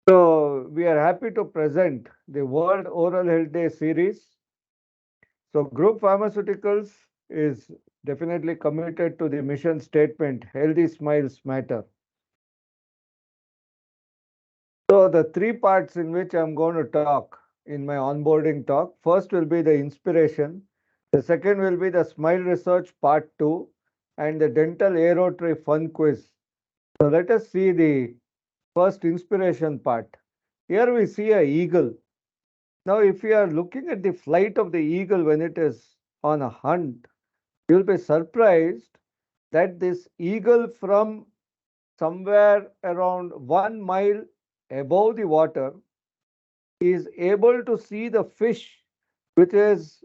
So we are happy to present the World Oral Health Day series. So Group Pharmaceuticals is definitely committed to the mission statement, healthy smiles matter. So the three parts in which I'm going to talk in my onboarding talk. First will be the inspiration. The second will be the smile research part 2 and the dental aerotry fun quiz. So let us see the first inspiration part. Here we see a eagle. Now, if you are looking at the flight of the eagle when it is on a hunt, you'll be surprised that this eagle from somewhere around 1 mile above the water is able to see the fish which is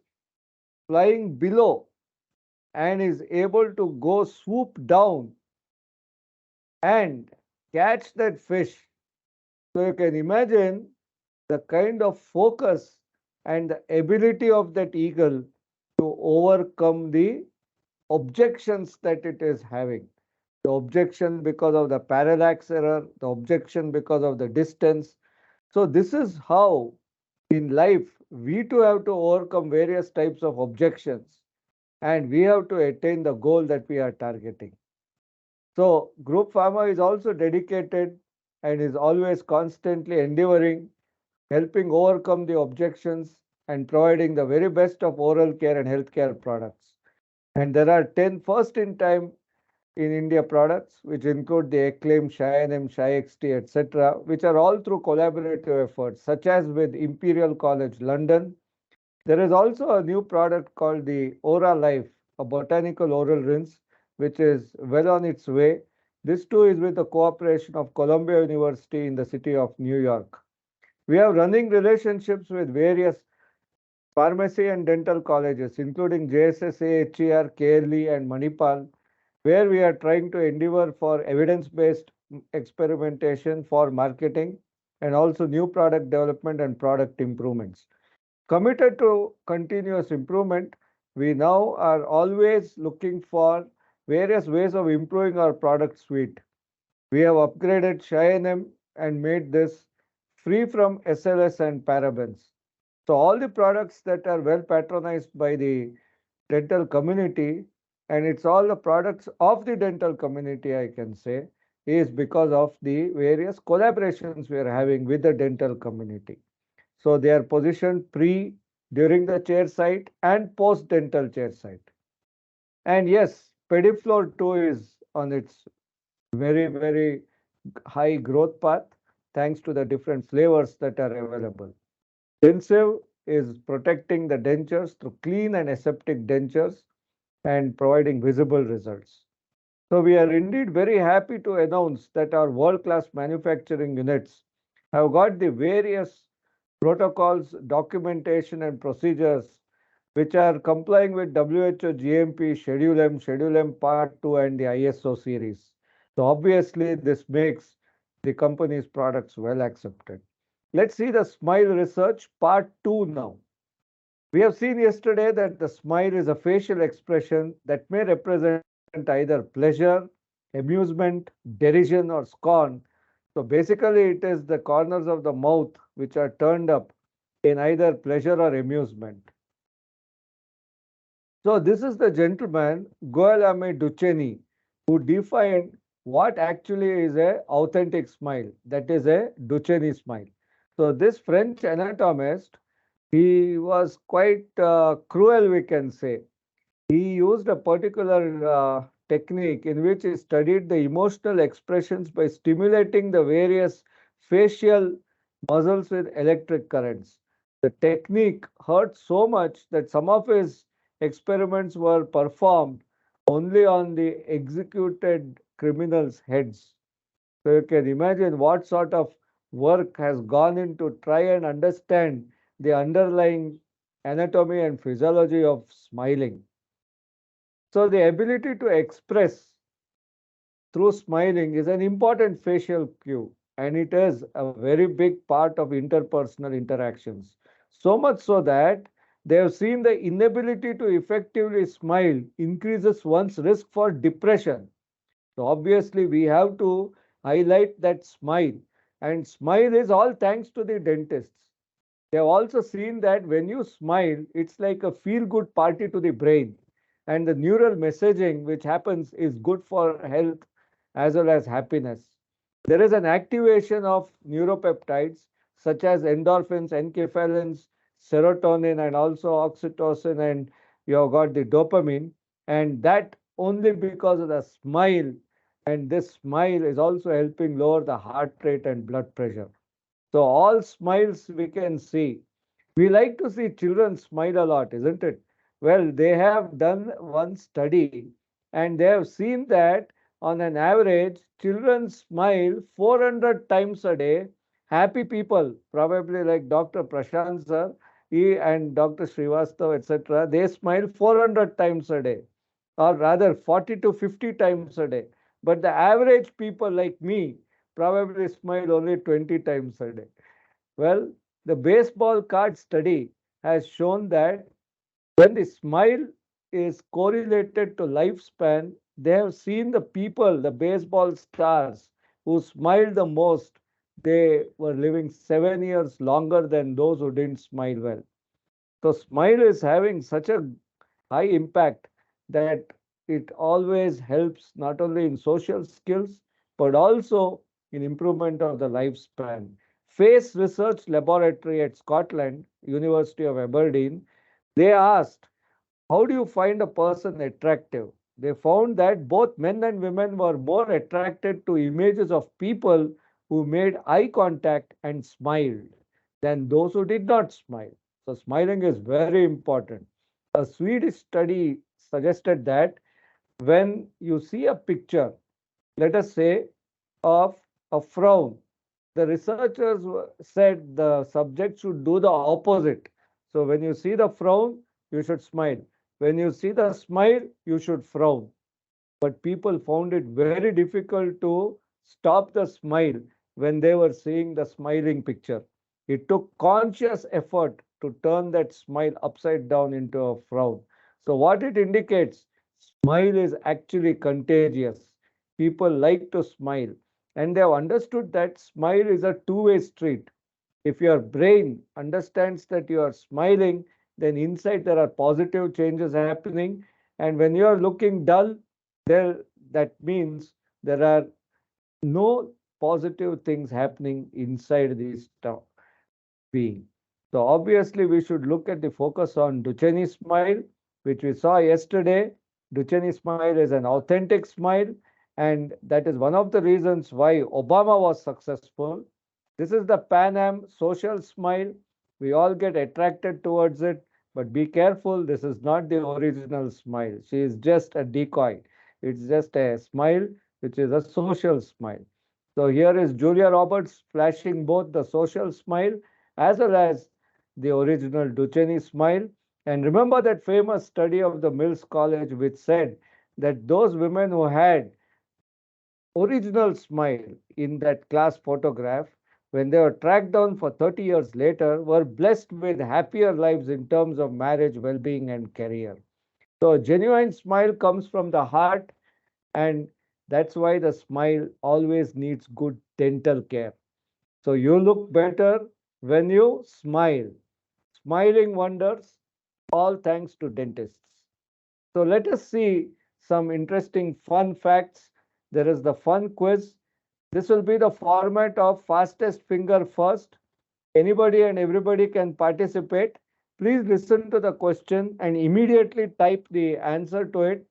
flying below and is able to go swoop down and catch that fish. So you can imagine the kind of focus and the ability of that eagle to overcome the objections that it is having. The objection because of the parallax error, the objection because of the distance. So, this is how in life we too have to overcome various types of objections and we have to attain the goal that we are targeting. So, Group Pharma is also dedicated and is always constantly endeavoring, helping overcome the objections and providing the very best of oral care and healthcare products. And there are 10 first in time in India products, which include the acclaimed Shy-NM, Shy-XT, etc., which are all through collaborative efforts, such as with Imperial College London. There is also a new product called the Ora Life, a botanical oral rinse, which is well on its way. This too is with the cooperation of Columbia University in the city of New York. We have running relationships with various pharmacy and dental colleges, including JSSA, HER, K.L.E, and Manipal, where we are trying to endeavor for evidence-based experimentation for marketing and also new product development and product improvements. Committed to continuous improvement, we now are always looking for various ways of improving our product suite. We have upgraded Cheyenne and made this free from SLS and parabens. So all the products that are well patronized by the dental community, and it's all the products of the dental community, I can say, is because of the various collaborations we are having with the dental community. So they are positioned pre, during the chair site and post dental chair site. And yes, Pedifloor 2 is on its very high growth path thanks to the different flavors that are available. Densive is protecting the dentures through clean and aseptic dentures and providing visible results. So we are indeed very happy to announce that our world-class manufacturing units have got the various protocols, documentation and procedures which are complying with WHO GMP Schedule M Part 2 and the ISO series. So obviously this makes the company's products well accepted. Let's see the smile research part 2 now. We have seen yesterday that the smile is a facial expression that may represent either pleasure, amusement, derision, or scorn. So basically, it is the corners of the mouth which are turned up in either pleasure or amusement. So this is the gentleman K.L.E Duchenne who defined what actually is a authentic smile, that is a Duchenne smile. So this French anatomist, he was quite cruel, we can say. He used a particular technique in which he studied the emotional expressions by stimulating the various facial muscles with electric currents. The technique hurt so much that some of his experiments were performed only on the executed criminals' heads. So you can imagine what sort of work has gone into try and understand the underlying anatomy and physiology of smiling. So the ability to express through smiling is an important facial cue, and it is a very big part of interpersonal interactions. So much so that they have seen the inability to effectively smile increases one's risk for depression. So obviously we have to highlight that smile And smile is all thanks to the dentists. They have also seen that when you smile, it's like a feel good party to the brain. And the neural messaging which happens is good for health as well as happiness. There is an activation of neuropeptides such as endorphins, enkephalins, serotonin, and also oxytocin, and you have got the dopamine. And that only because of the smile. And this smile is also helping lower the heart rate and blood pressure. So all smiles we can see. We like to see children smile a lot, isn't it? Well, they have done one study and they have seen that on an average, children smile 400 times a day. Happy people, probably like Dr. Prashant sir, he and Dr. Srivastav, etc., they smile 400 times a day, or rather 40 to 50 times a day. But the average people like me probably smile only 20 times a day. Well, the baseball card study has shown that when the smile is correlated to lifespan, they have seen the people, the baseball stars who smiled the most, they were living 7 years longer than those who didn't smile well. So, smile is having such a high impact that it always helps not only in social skills but also in improvement of the lifespan. Face Research Laboratory at Scotland, University of Aberdeen, they asked, how do you find a person attractive? They found that both men and women were more attracted to images of people who made eye contact and smiled than those who did not smile. So, smiling is very important. A Swedish study suggested that when you see a picture, let us say, of a frown, the researchers said the subject should do the opposite. So, when you see the frown, you should smile. When you see the smile, you should frown. But people found it very difficult to stop the smile when they were seeing the smiling picture. It took conscious effort to turn that smile upside down into a frown. So, what it indicates, smile is actually contagious. People like to smile, and they have understood that smile is a two-way street. If your brain understands that you are smiling, then inside there are positive changes happening. And when you are looking dull, there that means there are no positive things happening inside this being. So obviously we should look at the focus on Duchenne smile, which we saw yesterday. Duchenne smile is an authentic smile, and that is one of the reasons why Obama was successful. This is the Pan Am social smile. We all get attracted towards it, but be careful, this is not the original smile. She is just a decoy. It's just a smile which is a social smile. So here is Julia Roberts flashing both the social smile as well as the original Duchenne smile. And remember that famous study of the Mills College which said that those women who had original smile in that class photograph, when they were tracked down for 30 years later, were blessed with happier lives in terms of marriage, well-being, and career. So a genuine smile comes from the heart, and that's why the smile always needs good dental care. So you look better when you smile. Smiling wonders, all thanks to dentists. So let us see some interesting fun facts. There is the fun quiz. This will be the format of fastest finger first. Anybody and everybody can participate. Please listen to the question and immediately type the answer to it.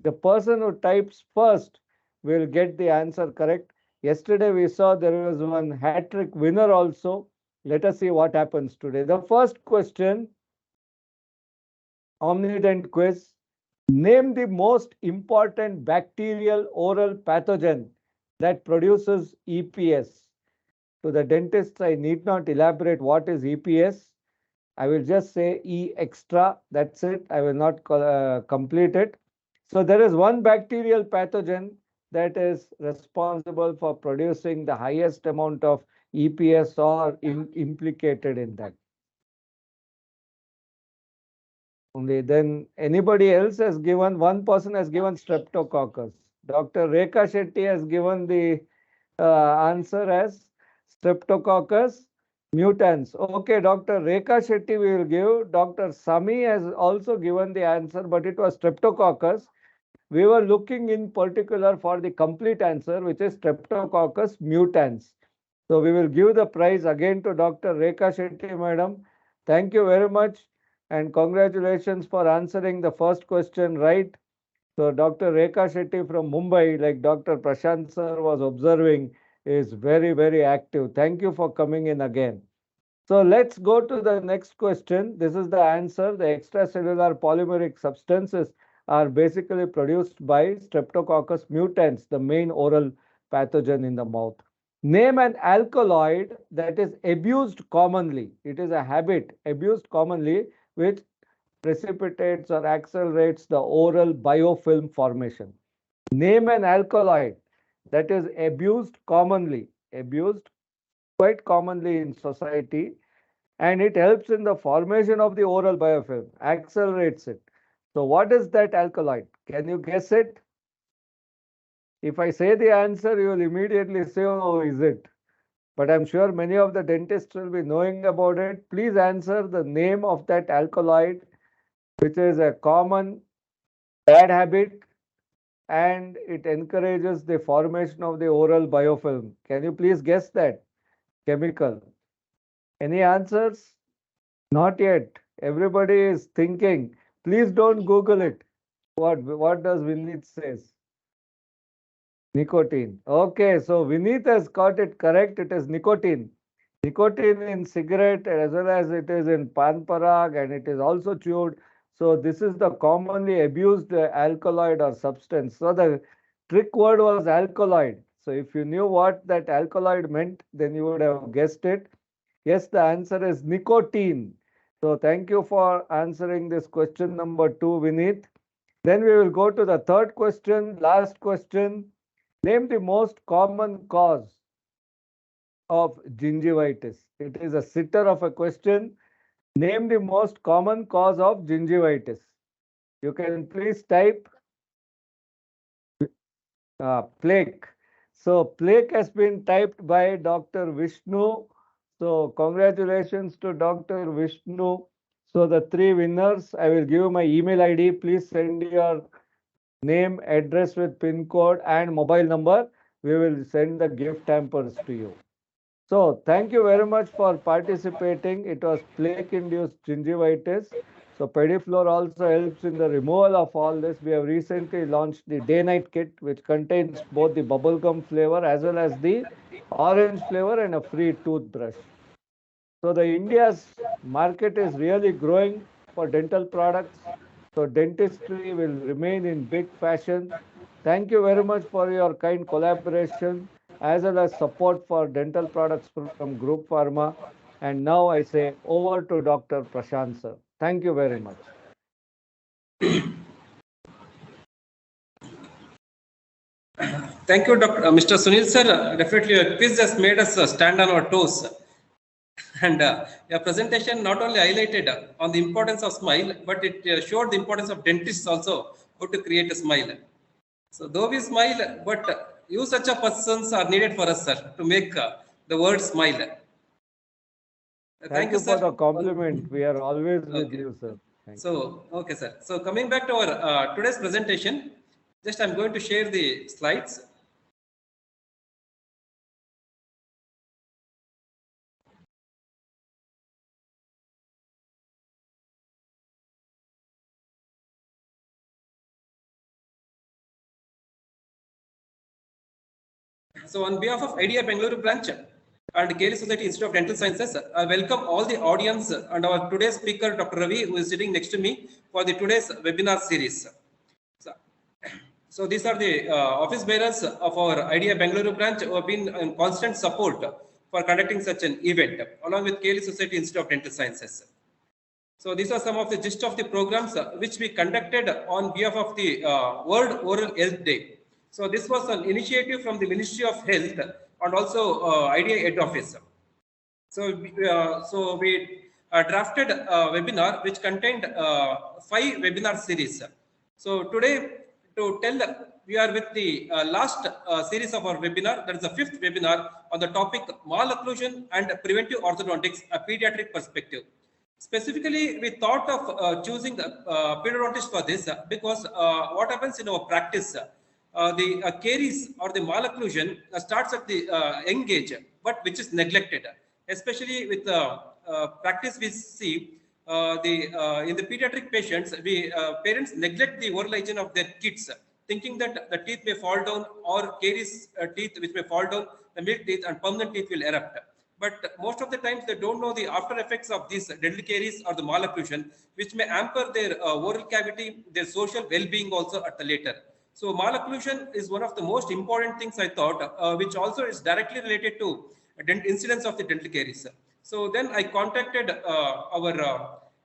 The person who types first will get the answer correct. Yesterday we saw there was one hat trick winner also. Let us see what happens today. The first question, Omnident quiz. Name the most important bacterial oral pathogen that produces EPS. To the dentists, I need not elaborate what is EPS. I will just say E extra. That's it. I will not complete it. So there is one bacterial pathogen that is responsible for producing the highest amount of EPS or implicated in that. Only then anybody else has given, one person has given streptococcus. Dr. Rekha Shetty has given the answer as Streptococcus mutans. Okay, Dr. Rekha Shetty we will give. Dr. Sami has also given the answer, but it was Streptococcus. We were looking in particular for the complete answer, which is Streptococcus mutans. So we will give the prize again to Dr. Rekha Shetty, madam. Thank you very much and congratulations for answering the first question right. So Dr. Rekha Shetty from Mumbai, like Dr. Prashant sir was observing, is very, very active. Thank you for coming in again. So let's go to the next question. This is the answer. The extracellular polymeric substances are basically produced by Streptococcus mutans, the main oral pathogen in the mouth. Name an alkaloid that is abused commonly. It is a habit abused commonly which precipitates or accelerates the oral biofilm formation. Name an alkaloid that is abused quite commonly in society, and it helps in the formation of the oral biofilm, accelerates it. So what is that alkaloid? Can you guess it? If I say the answer, you will immediately say, oh, is it? But I'm sure many of the dentists will be knowing about it. Please answer the name of that alkaloid, which is a common bad habit and it encourages the formation of the oral biofilm. Can you please guess that chemical? Any answers? Not yet. Everybody is thinking. Please don't Google it. What does Vineet says? Nicotine. Okay, so Vineet has got it correct. It is nicotine. Nicotine in cigarette as well as it is in pan parag and it is also chewed. So this is the commonly abused alkaloid or substance. So the trick word was alkaloid. So if you knew what that alkaloid meant, then you would have guessed it. Yes, the answer is nicotine. So thank you for answering this question number 2, Vineet. Then we will go to the third question, last question. Name the most common cause of gingivitis. It is a sitter of a question. Name the most common cause of gingivitis. You can please type plaque. So plaque has been typed by Dr. Vishnu. So congratulations to Dr. Vishnu. So the 3 winners, I will give my email ID. Please send your name, address with PIN code and mobile number. We will send the gift hampers to you. So thank you very much for participating. It was plaque-induced gingivitis. So Pediflor also helps in the removal of all this. We have recently launched the day-night kit, which contains both the bubblegum flavor as well as the orange flavor and a free toothbrush. So the India's market is really growing for dental products. So dentistry will remain in big fashion. Thank you very much for your kind collaboration as well as support for dental products from Group Pharma. And now I say over to Dr. Prashant sir. Thank you very much. Thank you, Mr. Sunil sir. Definitely, your quiz has made us stand on our toes. And your presentation not only highlighted on the importance of smile, but it showed the importance of dentists also how to create a smile. So though we smile, but you such a persons are needed for us, sir, to make the word smile. Thank you for the compliment. We are always with you, sir. So, okay, sir. So coming back to our today's presentation, just I'm going to share the slides. So on behalf of IDEA Bengaluru branch and K.L.E Society Institute of Dental Sciences, I welcome all the audience and our today's speaker, Dr. Ravi, who is sitting next to me for the today's webinar series. So these are the office bearers of our IDEA Bengaluru branch who have been in constant support for conducting such an event, along with K.L.E Society Institute of Dental Sciences. So these are some of the gist of the programs which we conducted on behalf of the World Oral Health Day. So this was an initiative from the Ministry of Health and also IDEA Head Office. So we drafted a webinar which contained 5 webinar series. So today, to tell we are with the last series of our webinar. That is the 5th webinar on the topic malocclusion and preventive orthodontics, a pediatric perspective. Specifically, we thought of choosing the periodontist for this because what happens in our practice, the caries or the malocclusion starts at the young age, but which is neglected. Especially with practice, we see in the pediatric patients, parents neglect the oral hygiene of their kids, thinking that the teeth may fall down or caries teeth which may fall down, the milk teeth and permanent teeth will erupt. But most of the times they don't know the after effects of these dental caries or the malocclusion, which may hamper their oral cavity, their social well-being also at the later. So malocclusion is one of the most important things I thought, which also is directly related to incidence of the dental caries. So then I contacted our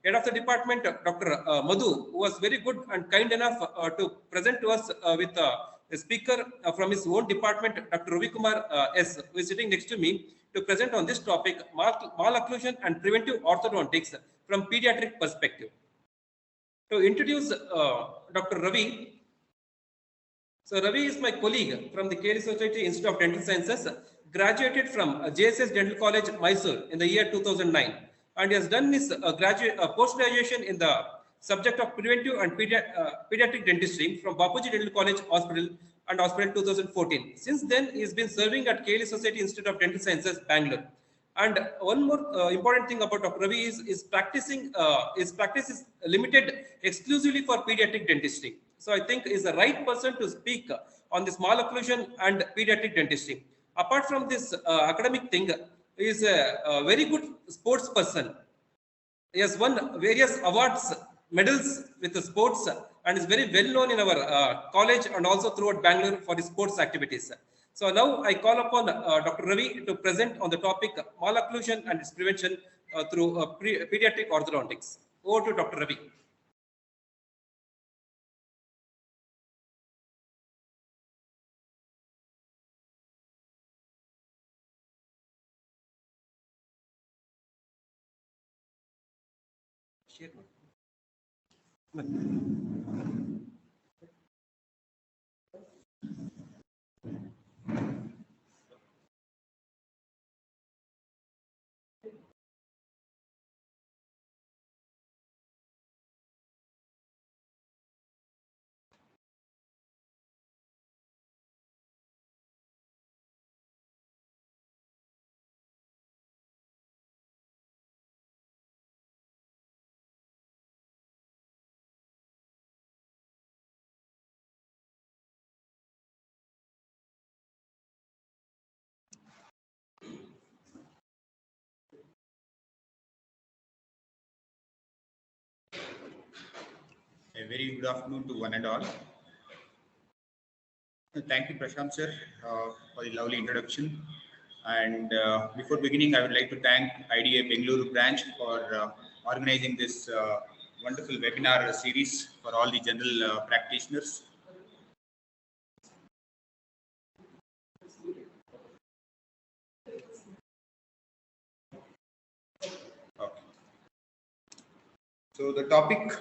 head of the department, Dr. Madhu, who was very good and kind enough to present to us with a speaker from his own department, Dr. Ravi Kumar S, who is sitting next to me, to present on this topic, malocclusion and preventive orthodontics from pediatric perspective. To introduce Dr. Ravi. So Ravi is my colleague from the K.L.E Society Institute of Dental Sciences, graduated from JSS Dental College, Mysore in the year 2009, and he has done his post-graduation in the subject of preventive and pediatric dentistry from Bapuji Dental College Hospital and Hospital 2014. Since then, he has been serving at K.L.E Society Institute of Dental Sciences, Bangalore. And one more important thing about Dr. Ravi is his practice is limited exclusively for pediatric dentistry. So I think is the right person to speak on this malocclusion and pediatric dentistry. Apart from this academic thing, he is a very good sports person. He has won various awards, medals with the sports, and is very well known in our college and also throughout Bangalore for his sports activities. So now I call upon Dr. Ravi to present on the topic malocclusion and its prevention through pediatric orthodontics. Over to Dr. Ravi. A very good afternoon to one and all. Thank you, Prashant sir, for the lovely introduction. And before beginning, I would like to thank IDA Bengaluru branch for organizing this wonderful webinar series for all the general practitioners. Okay. So the topic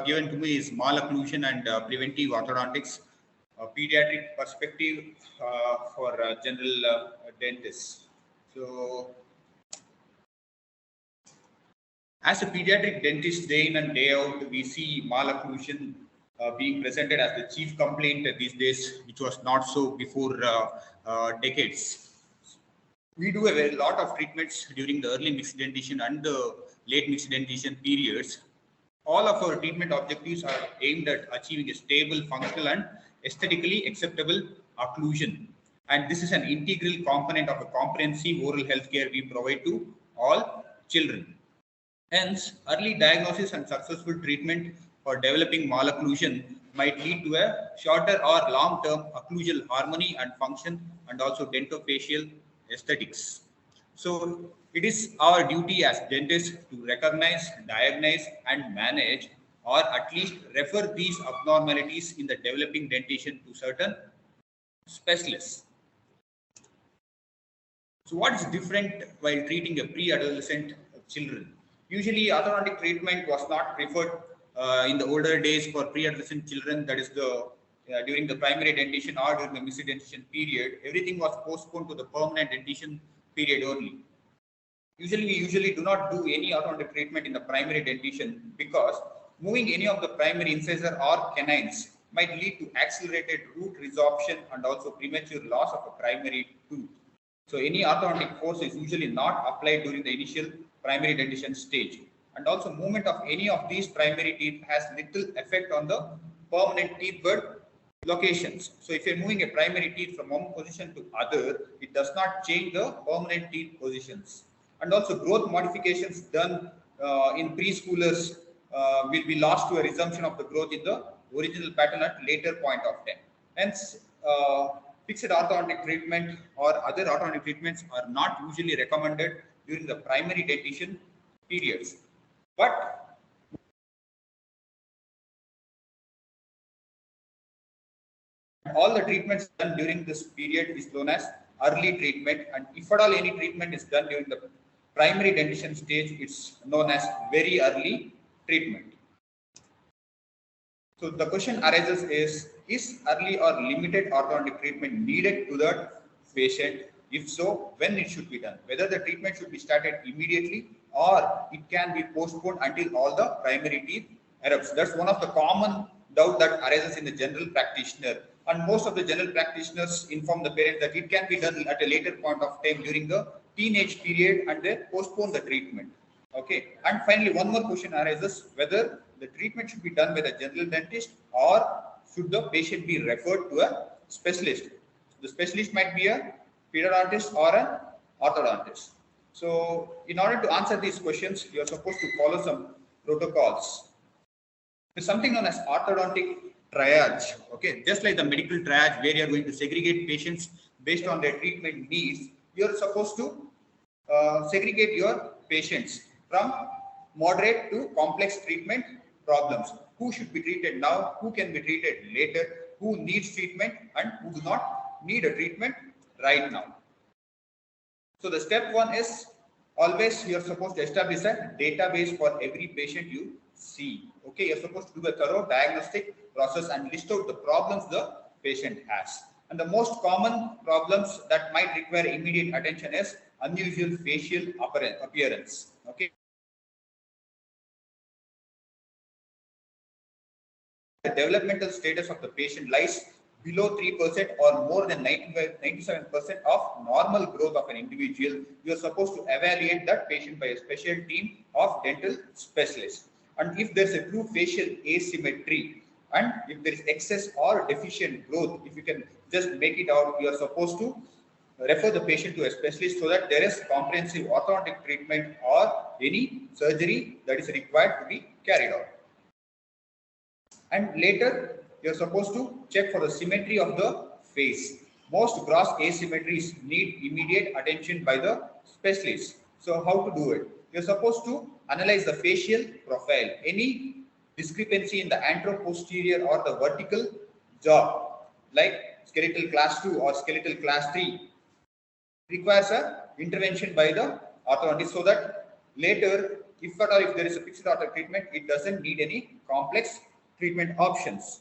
given to me is malocclusion and preventive orthodontics, a pediatric perspective for general dentists. So, as a pediatric dentist, day in and day out, we see malocclusion being presented as the chief complaint these days, which was not so before decades. We do a lot of treatments during the early mixed dentition and the late mixed dentition periods. All of our treatment objectives are aimed at achieving a stable, functional and aesthetically acceptable occlusion. And this is an integral component of a comprehensive oral health care we provide to all children. Hence, early diagnosis and successful treatment for developing malocclusion might lead to a shorter or long-term occlusal harmony and function and also dentofacial aesthetics. So, it is our duty as dentists to recognize, diagnose and manage or at least refer these abnormalities in the developing dentition to certain specialists. So what is different while treating a pre-adolescent children? Usually orthodontic treatment was not preferred in the older days for pre-adolescent children. That is the during the primary dentition or during the missing dentition period, everything was postponed to the permanent dentition period only. Usually, we do not do any orthodontic treatment in the primary dentition because moving any of the primary incisor or canines might lead to accelerated root resorption and also premature loss of a primary tooth. So any orthodontic force is usually not applied during the initial primary dentition stage. And also movement of any of these primary teeth has little effect on the permanent teeth bud locations. So if you're moving a primary teeth from one position to other, it does not change the permanent teeth positions. And also growth modifications done in preschoolers will be lost to a resumption of the growth in the original pattern at later point of time. Hence, fixed orthodontic treatment or other orthodontic treatments are not usually recommended during the primary dentition periods. But all the treatments done during this period is known as early treatment, and if at all any treatment is done during the primary dentition stage, it's known as very early treatment. So the question arises is early or limited orthodontic treatment needed to that patient? If so, when it should be done? Whether the treatment should be started immediately or it can be postponed until all the primary teeth erupts. That's one of the common doubt that arises in the general practitioner. And most of the general practitioners inform the parents that it can be done at a later point of time during the teenage period and they postpone the treatment. Okay. And finally, one more question arises whether the treatment should be done by the general dentist or should the patient be referred to a specialist. The specialist might be a pediodontist or an orthodontist. So in order to answer these questions, you are supposed to follow some protocols. There's something known as orthodontic triage. Okay, just like the medical triage where you are going to segregate patients based on their treatment needs, you are supposed to segregate your patients from moderate to complex treatment problems. Who should be treated now, who can be treated later, who needs treatment and who do not need a treatment right now. So the step one is always you are supposed to establish a database for every patient you see. Okay, you're supposed to do a thorough diagnostic process and list out the problems the patient has. And the most common problems that might require immediate attention is unusual facial appearance. Okay. The developmental status of the patient lies below 3% or more than 97% of normal growth of an individual, you are supposed to evaluate that patient by a special team of dental specialists. And if there's a true facial asymmetry and if there is excess or deficient growth, if you can just make it out, you are supposed to refer the patient to a specialist so that there is comprehensive orthodontic treatment or any surgery that is required to be carried out. And later, you're supposed to check for the symmetry of the face. Most gross asymmetries need immediate attention by the specialist. So how to do it? You're supposed to analyze the facial profile. Any discrepancy in the anteroposterior or the vertical jaw, like skeletal class 2 or skeletal class 3, requires a intervention by the orthodontist so that later, if at all if there is a fixed ortho treatment, it doesn't need any complex treatment options.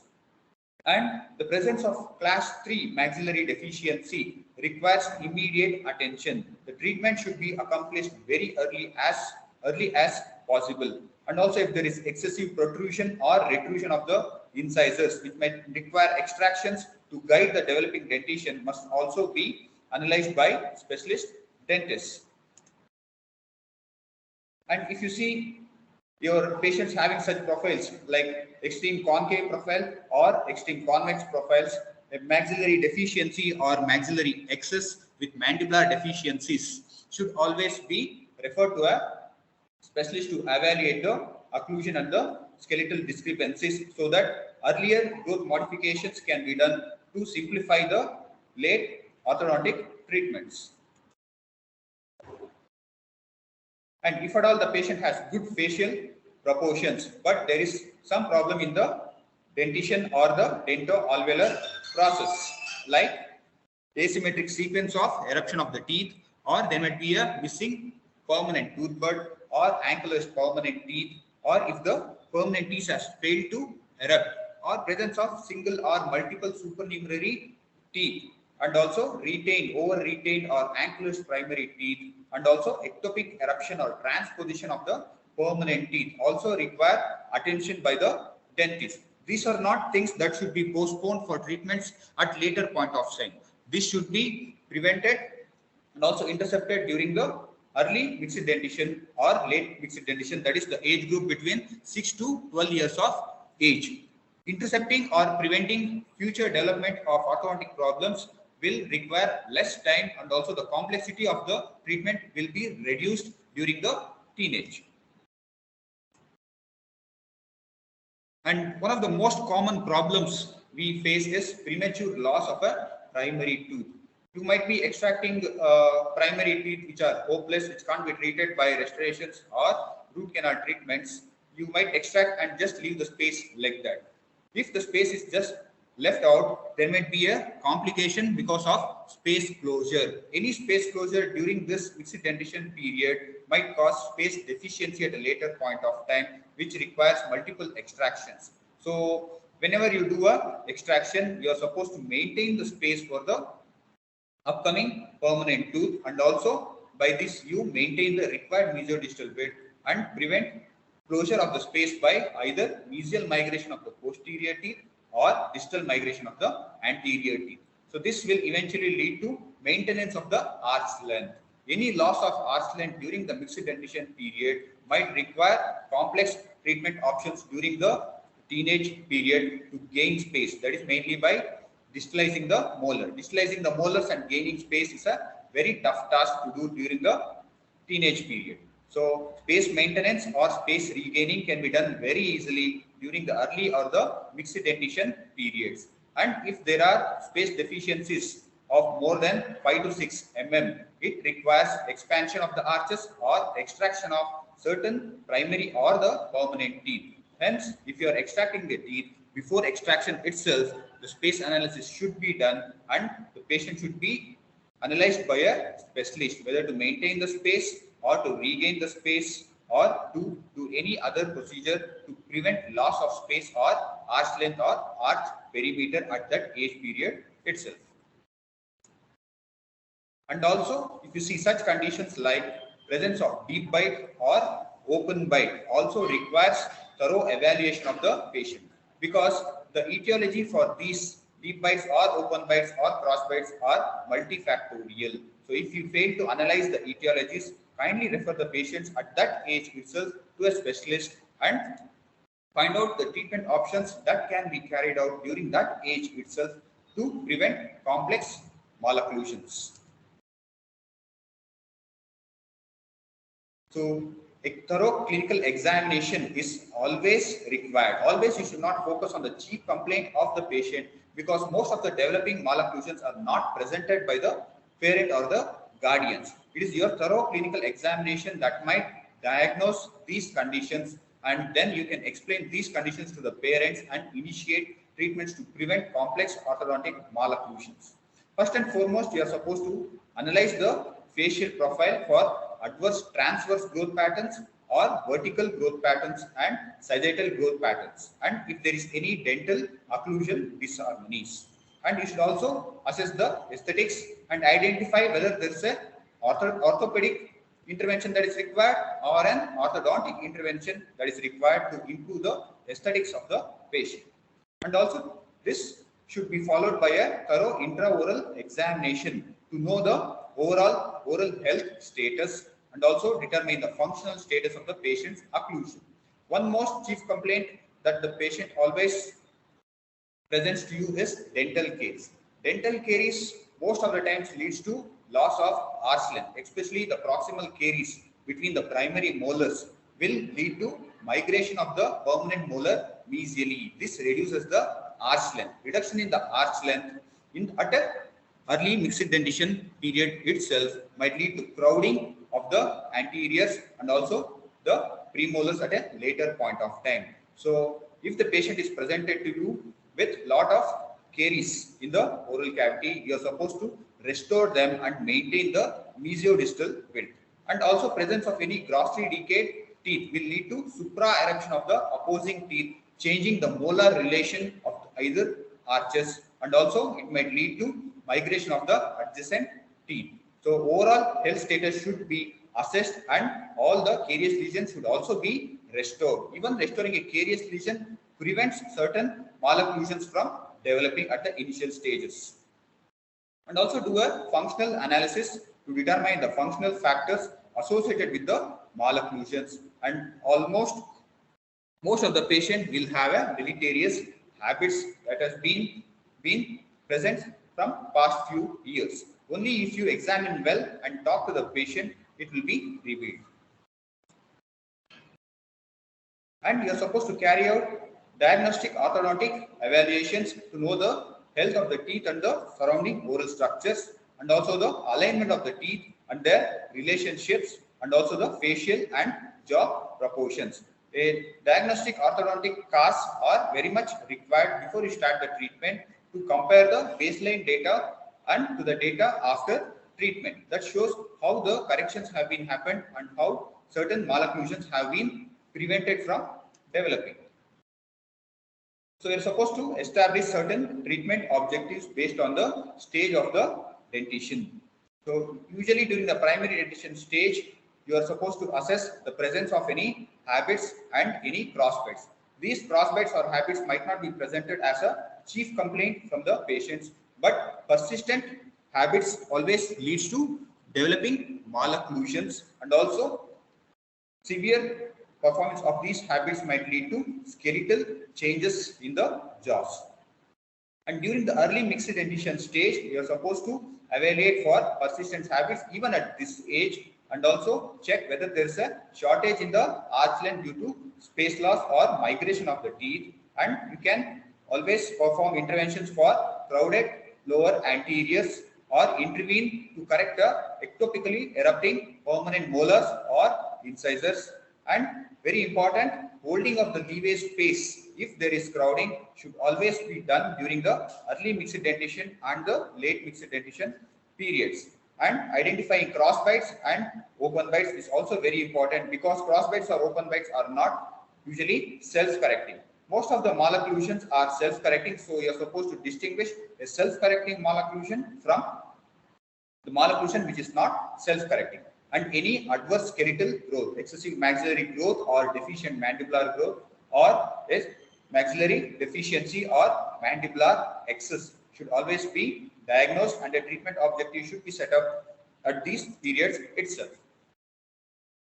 And the presence of class 3 maxillary deficiency requires immediate attention. The treatment should be accomplished very early as possible. And also if there is excessive protrusion or retrusion of the incisors, which might require extractions to guide the developing dentition, must also be analyzed by specialist dentists. And if you see your patients having such profiles like extreme concave profile or extreme convex profiles, a maxillary deficiency or maxillary excess with mandibular deficiencies should always be referred to a specialist to evaluate the occlusion and the skeletal discrepancies so that earlier growth modifications can be done to simplify the late orthodontic treatments. And if at all the patient has good facial proportions, but there is some problem in the dentition or the dento-alveolar process, like asymmetric sequence of eruption of the teeth, or there might be a missing permanent tooth bud or ankylosed permanent teeth, or if the permanent teeth has failed to erupt, or presence of single or multiple supernumerary teeth, and also retained, over retained or ankylosed primary teeth, and also ectopic eruption or transposition of the permanent teeth also require attention by the dentist. These are not things that should be postponed for treatments at later point of time. This should be prevented and also intercepted during the early mixed dentition or late mixed dentition, that is the age group between 6 to 12 years of age. Intercepting or preventing future development of orthodontic problems will require less time, and also the complexity of the treatment will be reduced during the teenage. And one of the most common problems we face is premature loss of a primary tooth. You might be extracting primary teeth which are hopeless, which can't be treated by restorations or root canal treatments. You might extract and just leave the space like that. If the space is just left out, there might be a complication because of space closure. Any space closure during this mixed dentition period might cause space deficiency at a later point of time, which requires multiple extractions. So whenever you do a extraction, you are supposed to maintain the space for the upcoming permanent tooth, and also by this you maintain the required mesiodistal width and prevent closure of the space by either mesial migration of the posterior teeth or distal migration of the anterior teeth. So this will eventually lead to maintenance of the arch length. Any loss of arch length during the mixed dentition period might require complex treatment options during the teenage period to gain space. That is mainly by distalizing the molar. Distalizing the molars and gaining space is a very tough task to do during the teenage period. So space maintenance or space regaining can be done very easily during the early or the mixed dentition periods. And if there are space deficiencies of more than 5 to 6 mm, it requires expansion of the arches or extraction of certain primary or the permanent teeth. Hence, if you are extracting the teeth, before extraction itself, the space analysis should be done and the patient should be analyzed by a specialist, whether to maintain the space or to regain the space or to do any other procedure to prevent loss of space or arch length or arch perimeter at that age period itself. And also, if you see such conditions like presence of deep bite or open bite also requires thorough evaluation of the patient, because the etiology for these deep bites or open bites or cross bites are multifactorial. So if you fail to analyze the etiologies, kindly refer the patients at that age itself to a specialist and find out the treatment options that can be carried out during that age itself to prevent complex malocclusions. So a thorough clinical examination is always required. Always you should not focus on the chief complaint of the patient, because most of the developing malocclusions are not presented by the parent or the guardians. It is your thorough clinical examination that might diagnose these conditions, and then you can explain these conditions to the parents and initiate treatments to prevent complex orthodontic malocclusions. First and foremost, you are supposed to analyze the facial profile for adverse transverse growth patterns or vertical growth patterns and sagittal growth patterns, and if there is any dental occlusion disharmonies. And you should also assess the aesthetics and identify whether there is a orthopedic intervention that is required or an orthodontic intervention that is required to improve the aesthetics of the patient. And also this should be followed by a thorough intraoral examination to know the overall oral health status and also determine the functional status of the patient's occlusion. One most chief complaint that the patient always presents to you is dental caries. Dental caries most of the times leads to loss of arch length, especially the proximal caries between the primary molars will lead to migration of the permanent molar mesially. This reduces the arch length. Reduction in the arch length at a early mixed dentition period itself might lead to crowding of the anteriors and also the premolars at a later point of time. So if the patient is presented to you with lot of caries in the oral cavity, you are supposed to restore them and maintain the mesiodistal width. And also presence of any grossly decayed teeth will lead to supra eruption of the opposing teeth changing the molar relation of either arches, and also it might lead to migration of the adjacent teeth. So overall health status should be assessed and all the carious lesions should also be restored. Even restoring a carious lesion prevents certain malocclusions from developing at the initial stages. And also do a functional analysis to determine the functional factors associated with the malocclusions, and most of the patient will have a deleterious habits that has been present from past few years. Only if you examine well and talk to the patient, it will be revealed. And you are supposed to carry out diagnostic orthodontic evaluations to know the health of the teeth and the surrounding oral structures, and also the alignment of the teeth and their relationships, and also the facial and jaw proportions. A diagnostic orthodontic casts are very much required before you start the treatment to compare the baseline data and to the data after treatment. That shows how the corrections have been happened and how certain malocclusions have been prevented from developing. So you're supposed to establish certain treatment objectives based on the stage of the dentition. So usually during the primary dentition stage, you are supposed to assess the presence of any habits and any crossbites. These crossbites or habits might not be presented as a chief complaint from the patients, but persistent habits always leads to developing malocclusions, and also severe performance of these habits might lead to skeletal changes in the jaws. And during the early mixed dentition stage, you are supposed to evaluate for persistent habits even at this age, and also check whether there is a shortage in the arch length due to space loss or migration of the teeth. And you can always perform interventions for crowded lower anteriors or intervene to correct the ectopically erupting permanent molars or incisors. And very important, holding of the leeway space if there is crowding should always be done during the early mixed dentition and the late mixed dentition periods. And identifying crossbites and open bites is also very important, because crossbites or open bites are not usually self-correcting. Most of the malocclusions are self-correcting, so you are supposed to distinguish a self-correcting malocclusion from the malocclusion which is not self-correcting. And any adverse skeletal growth, excessive maxillary growth or deficient mandibular growth, or is maxillary deficiency or mandibular excess should always be diagnosed, and a treatment objective should be set up at these periods itself.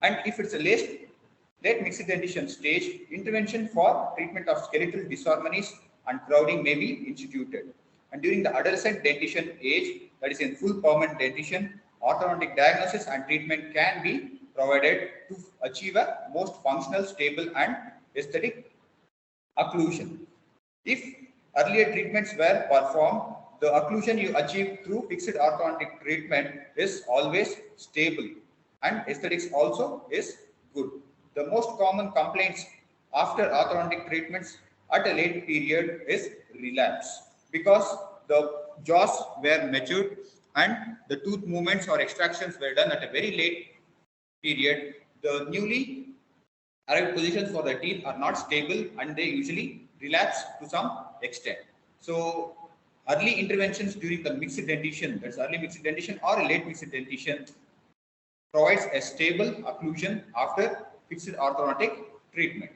And if it's a late mixed dentition stage, intervention for treatment of skeletal disharmonies and crowding may be instituted. And during the adolescent dentition age, that is in full permanent dentition, orthodontic diagnosis and treatment can be provided to achieve a most functional, stable and aesthetic occlusion. If earlier treatments were performed, the occlusion you achieve through fixed orthodontic treatment is always stable, and aesthetics also is good. The most common complaints after orthodontic treatments at a late period is relapse, because the jaws were matured and the tooth movements or extractions were done at a very late period. The newly arrived positions for the teeth are not stable and they usually relapse to some extent. So early interventions during the mixed dentition, that's early mixed dentition or late mixed dentition, provides a stable occlusion after fixed orthodontic treatment.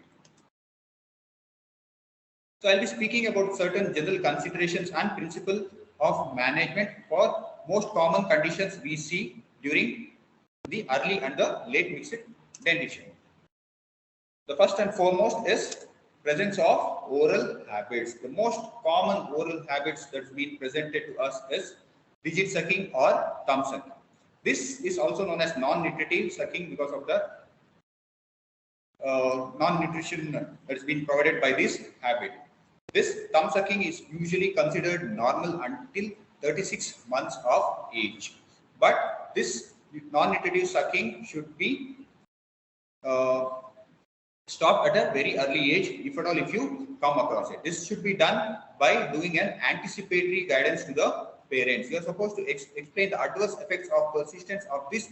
So I'll be speaking about certain general considerations and principles of management for most common conditions we see during the early and the late mixed dentition. The first and foremost is presence of oral habits. The most common oral habits that's been presented to us is digit sucking or thumb sucking. This is also known as non-nutritive sucking because of the non-nutrition that has been provided by this habit. This thumb sucking is usually considered normal until 36 months of age. But this non-nutritive sucking should be stopped at a very early age, if at all, if you come across it. This should be done by doing an anticipatory guidance to the parents. You are supposed to explain the adverse effects of persistence of this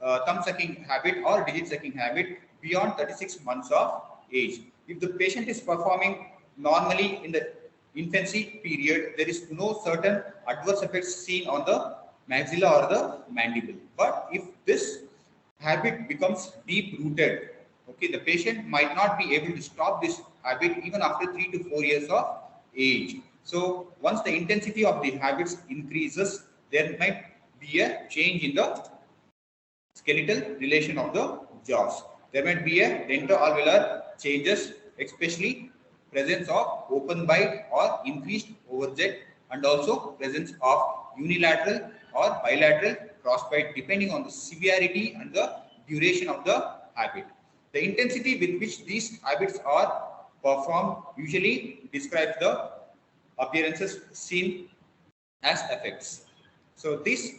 thumb sucking habit or digit sucking habit beyond 36 months of age. If the patient is performing normally in the infancy period, there is no certain adverse effects seen on the maxilla or the mandible. But if this habit becomes deep rooted, okay, the patient might not be able to stop this habit even after 3 to 4 years of age. So once the intensity of the habits increases, there might be a change in the skeletal relation of the jaws. There might be a dentoalveolar changes, especially presence of open bite or increased overjet, and also presence of unilateral or bilateral crossbite depending on the severity and the duration of the habit. The intensity with which these habits are performed usually describes the appearances seen as effects. So these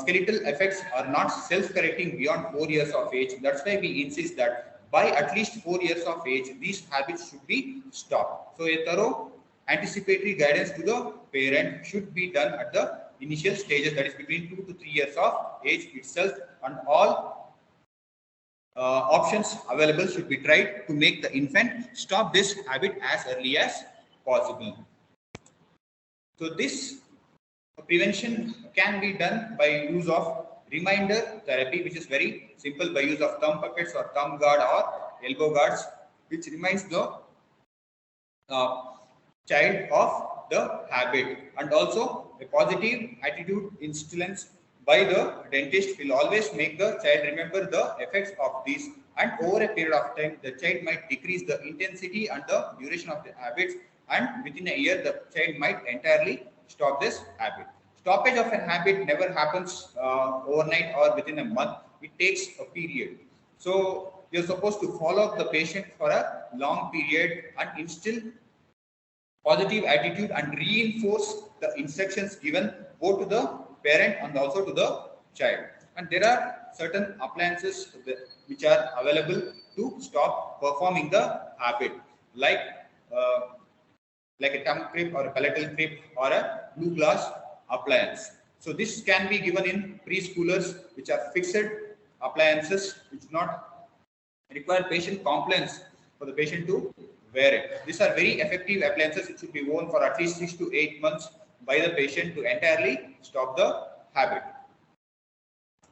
skeletal effects are not self-correcting beyond 4 years of age. That's why we insist that by at least 4 years of age, these habits should be stopped. So a thorough anticipatory guidance to the parent should be done at the initial stages, that is between 2 to 3 years of age itself, and all options available should be tried to make the infant stop this habit as early as possible. So this prevention can be done by use of reminder therapy, which is very simple, by use of thumb puppets or thumb guard or elbow guards, which reminds the child of the habit. And also a positive attitude instillance by the dentist will always make the child remember the effects of these, and over a period of time the child might decrease the intensity and the duration of the habits, and within a year the child might entirely stop this habit. Stoppage of a habit never happens overnight or within a month. It takes a period. So you're supposed to follow up the patient for a long period and instill positive attitude and reinforce the instructions given both to the parent and also to the child. And there are certain appliances which are available to stop performing the habit, like a tongue clip or a palatal clip or a blue glass appliance. So this can be given in preschoolers, which are fixed appliances which do not require patient compliance for the patient to wear it. These are very effective appliances. It should be worn for at least 6 to 8 months by the patient to entirely stop the habit.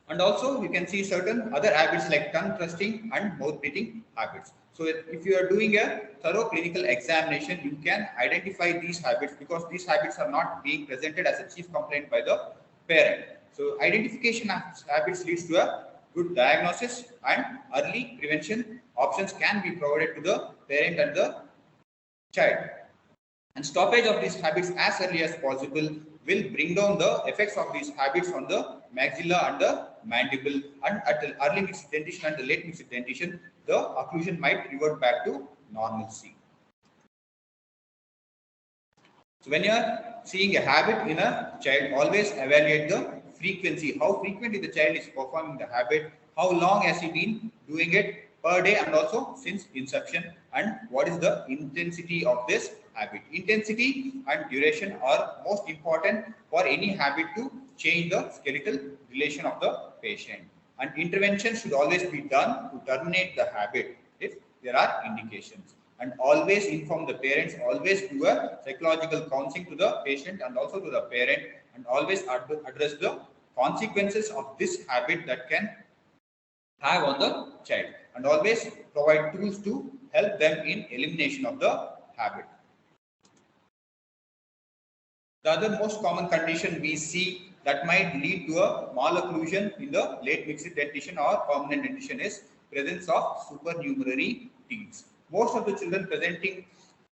And also you can see certain other habits like tongue thrusting and mouth breathing habits. So if you are doing a thorough clinical examination, you can identify these habits, because these habits are not being presented as a chief complaint by the parent. So identification of habits leads to a good diagnosis, and early prevention options can be provided to the parent and the child. And stoppage of these habits as early as possible will bring down the effects of these habits on the maxilla and the mandible, and at the early mixed dentition and the late mixed dentition, the occlusion might revert back to normalcy. So when you are seeing a habit in a child, always evaluate the frequency, how frequently the child is performing the habit, how long has he been doing it per day, and also since inception, and what is the intensity of this habit. Intensity and duration are most important for any habit to change the skeletal relation of the patient. And intervention should always be done to terminate the habit if there are indications. And always inform the parents, always do a psychological counseling to the patient and also to the parent, and always address the consequences of this habit that can have on the child, and always provide tools to help them in elimination of the habit. The other most common condition we see that might lead to a malocclusion in the late mixed dentition or permanent dentition is presence of supernumerary teeth. Most of the children presenting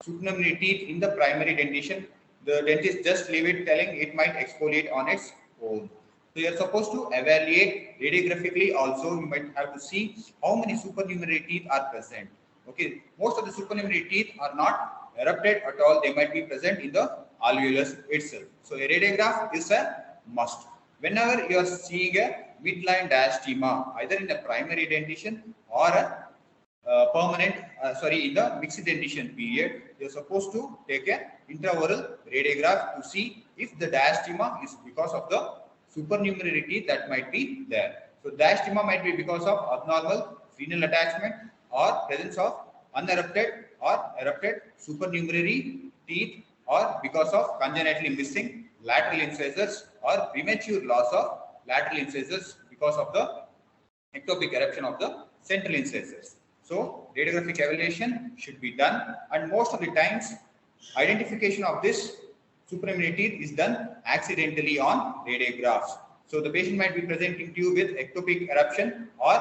supernumerary teeth in the primary dentition, the dentist just leave it, telling it might exfoliate on its own. So you are supposed to evaluate radiographically also. You might have to see how many supernumerary teeth are present. Okay, most of the supernumerary teeth are not erupted at all. They might be present in the alveolus itself. So a radiograph is a must. Whenever you are seeing a midline diastema, either in the primary dentition or a in the mixed dentition period, you are supposed to take a intraoral radiograph to see if the diastema is because of the supernumerary teeth that might be there. So diastema might be because of abnormal frenal attachment or presence of unerupted or erupted supernumerary teeth, or because of congenitally missing lateral incisors or premature loss of lateral incisors because of the ectopic eruption of the central incisors. So radiographic evaluation should be done, and most of the times identification of this supernumerary teeth is done accidentally on radiographs. So the patient might be presenting to you with ectopic eruption or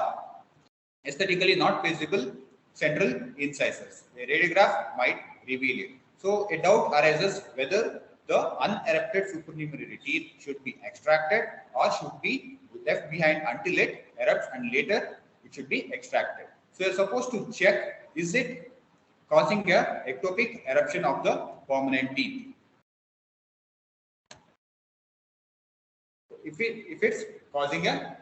aesthetically not visible central incisors. A radiograph might reveal it. So a doubt arises whether the unerupted supernumerary teeth should be extracted or should be left behind until it erupts, and later it should be extracted. So you're supposed to check, is it causing a ectopic eruption of the permanent teeth? If it's causing a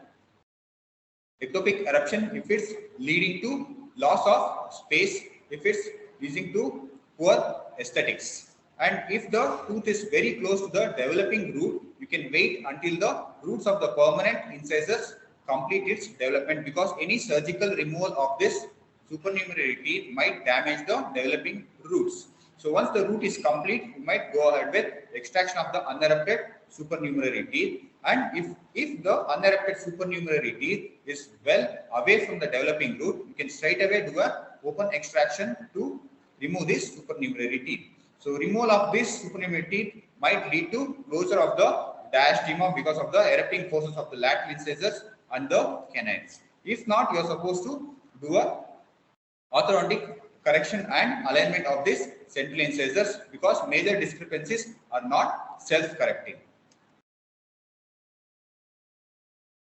ectopic eruption, if it's leading to loss of space, if it's leading to poor aesthetics, and if the tooth is very close to the developing root, you can wait until the roots of the permanent incisors complete its development, because any surgical removal of this supernumerary teeth might damage the developing roots. So once the root is complete, you might go ahead with extraction of the unerupted supernumerary teeth. And if the unerupted supernumerary teeth is well away from the developing root, you can straight away do a open extraction to remove this supernumerary teeth. So removal of this supernumerary teeth might lead to closure of the diastema because of the erupting forces of the lateral incisors and the canines. If not, you are supposed to do a orthodontic correction and alignment of this central incisors, because major discrepancies are not self-correcting.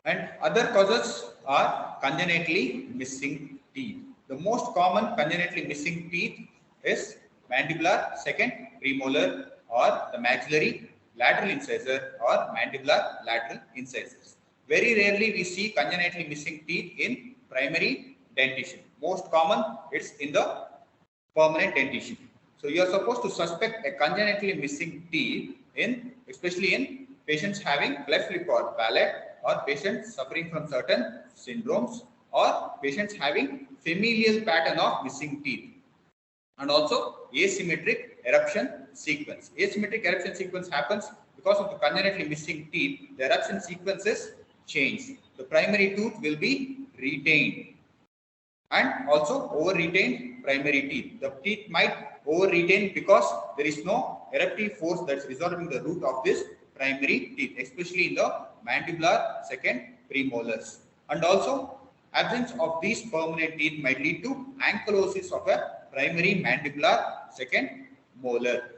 And other causes are congenitally missing teeth. The most common congenitally missing teeth is mandibular second premolar, or the maxillary lateral incisor, or mandibular lateral incisors. Very rarely we see congenitally missing teeth in primary dentition. Most common it's in the permanent dentition. So you are supposed to suspect a congenitally missing teeth especially in patients having cleft lip or palate, or patients suffering from certain syndromes, or patients having familial pattern of missing teeth, and also asymmetric eruption sequence. Asymmetric eruption sequence happens because of the congenitally missing teeth. The eruption sequences change. The primary tooth will be retained, and also over retained primary teeth. The teeth might over retain because there is no eruptive force that's resolving the root of this primary teeth, especially in the mandibular second premolars. And also absence of these permanent teeth might lead to ankylosis of a primary mandibular second molar.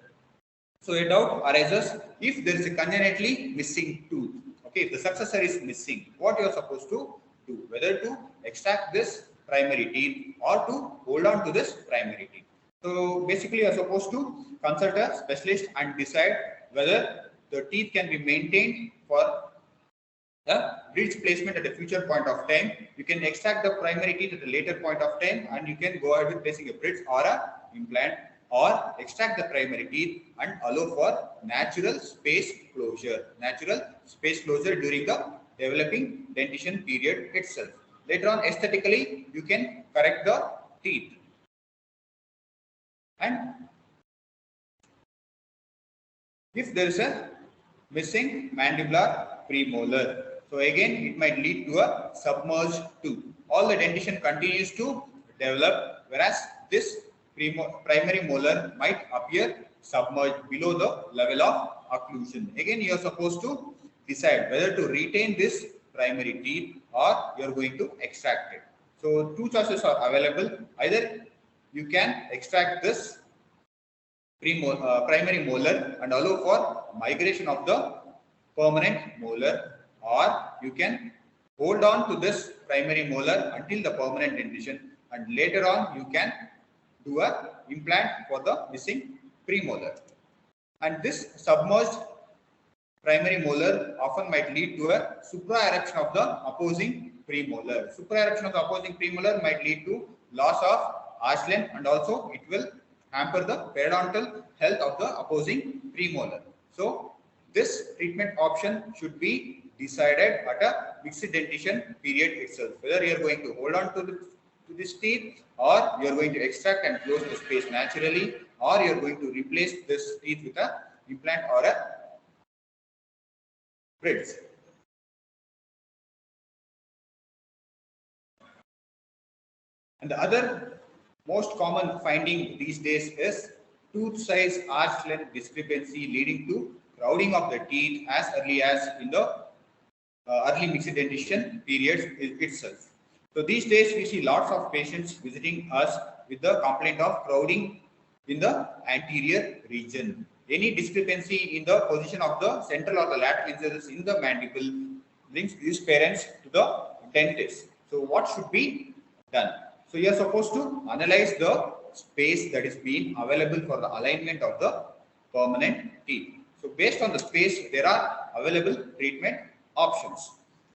So a doubt arises, if there is a congenitally missing tooth, okay, if the successor is missing, what you are supposed to do, whether to extract this primary teeth or to hold on to this primary teeth. So basically you are supposed to consult a specialist and decide whether the teeth can be maintained for a bridge placement at a future point of time. You can extract the primary teeth at a later point of time, and you can go ahead with placing a bridge or a implant, or extract the primary teeth and allow for natural space closure during the developing dentition period itself. Later on, aesthetically, you can correct the teeth. And if there is a missing mandibular premolar, so again it might lead to a submerged tooth. All the dentition continues to develop, whereas this primary molar might appear submerged below the level of occlusion. Again, you are supposed to decide whether to retain this primary teeth or you are going to extract it. So two choices are available. Either you can extract this primary molar and allow for migration of the permanent molar, or you can hold on to this primary molar until the permanent dentition, and later on you can do a implant for the missing premolar. And this submerged primary molar often might lead to a supra-eruption of the opposing premolar. Supra-eruption of the opposing premolar might lead to loss of arch length, and also it will hamper the periodontal health of the opposing premolar. So this treatment option should be decided at a mixed dentition period itself, whether you are going to hold on to to this teeth, or you are going to extract and close the space naturally, or you are going to replace this teeth with a implant or a bridge. And the other most common finding these days is tooth size arch length discrepancy, leading to crowding of the teeth as early as in the early mixed dentition periods itself. So these days we see lots of patients visiting us with the complaint of crowding in the anterior region. Any discrepancy in the position of the central or the lateral incisors in the mandible brings these parents to the dentist. So what should be done? So you are supposed to analyze the space that is being available for the alignment of the permanent teeth. So based on the space, there are available treatment options.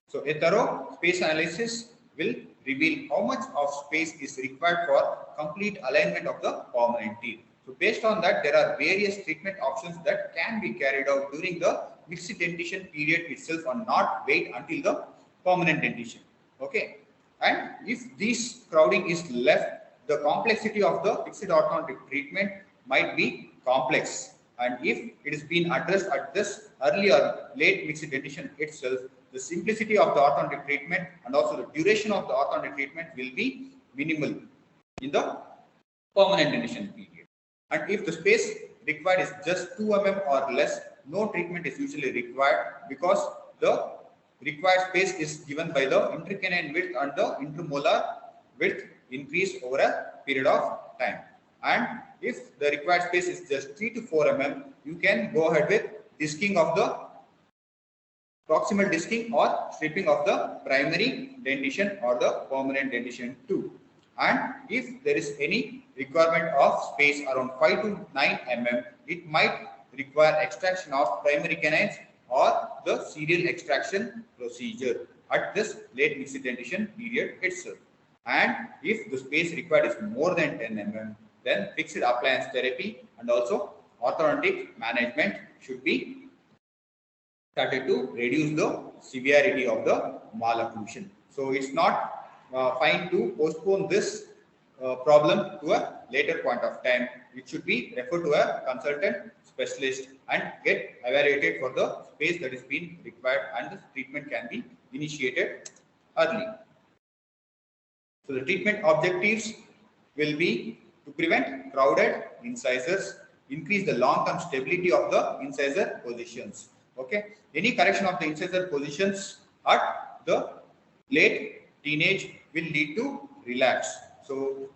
So a thorough space analysis will reveal how much of space is required for complete alignment of the permanent teeth. So based on that, there are various treatment options that can be carried out during the mixed dentition period itself and not wait until the permanent dentition. Okay. And if this crowding is left, the complexity of the fixed orthodontic treatment might be complex. And if it is being addressed at this early or late mixed dentition itself, the simplicity of the orthodontic treatment and also the duration of the orthodontic treatment will be minimal in the permanent dentition period. And if the space required is just 2 mm or less, no treatment is usually required because the required space is given by the intercanine width and the intermolar width increase over a period of time. And if the required space is just 3 to 4 mm, you can go ahead with disking of the proximal disking or stripping of the primary dentition or the permanent dentition too. And if there is any requirement of space around 5 to 9 mm, it might require extraction of primary canines or the serial extraction procedure at this late mixed dentition period itself. And if the space required is more than 10 mm, then fixed appliance therapy and also orthodontic management should be started to reduce the severity of the malocclusion. So it's not fine to postpone this problem to a later point of time. It should be referred to a consultant specialist and get evaluated for the space that is being required, and the treatment can be initiated early. So the treatment objectives will be to prevent crowded incisors, increase the long-term stability of the incisor positions. Okay, any correction of the incisor positions at the late teenage will lead to relapse. So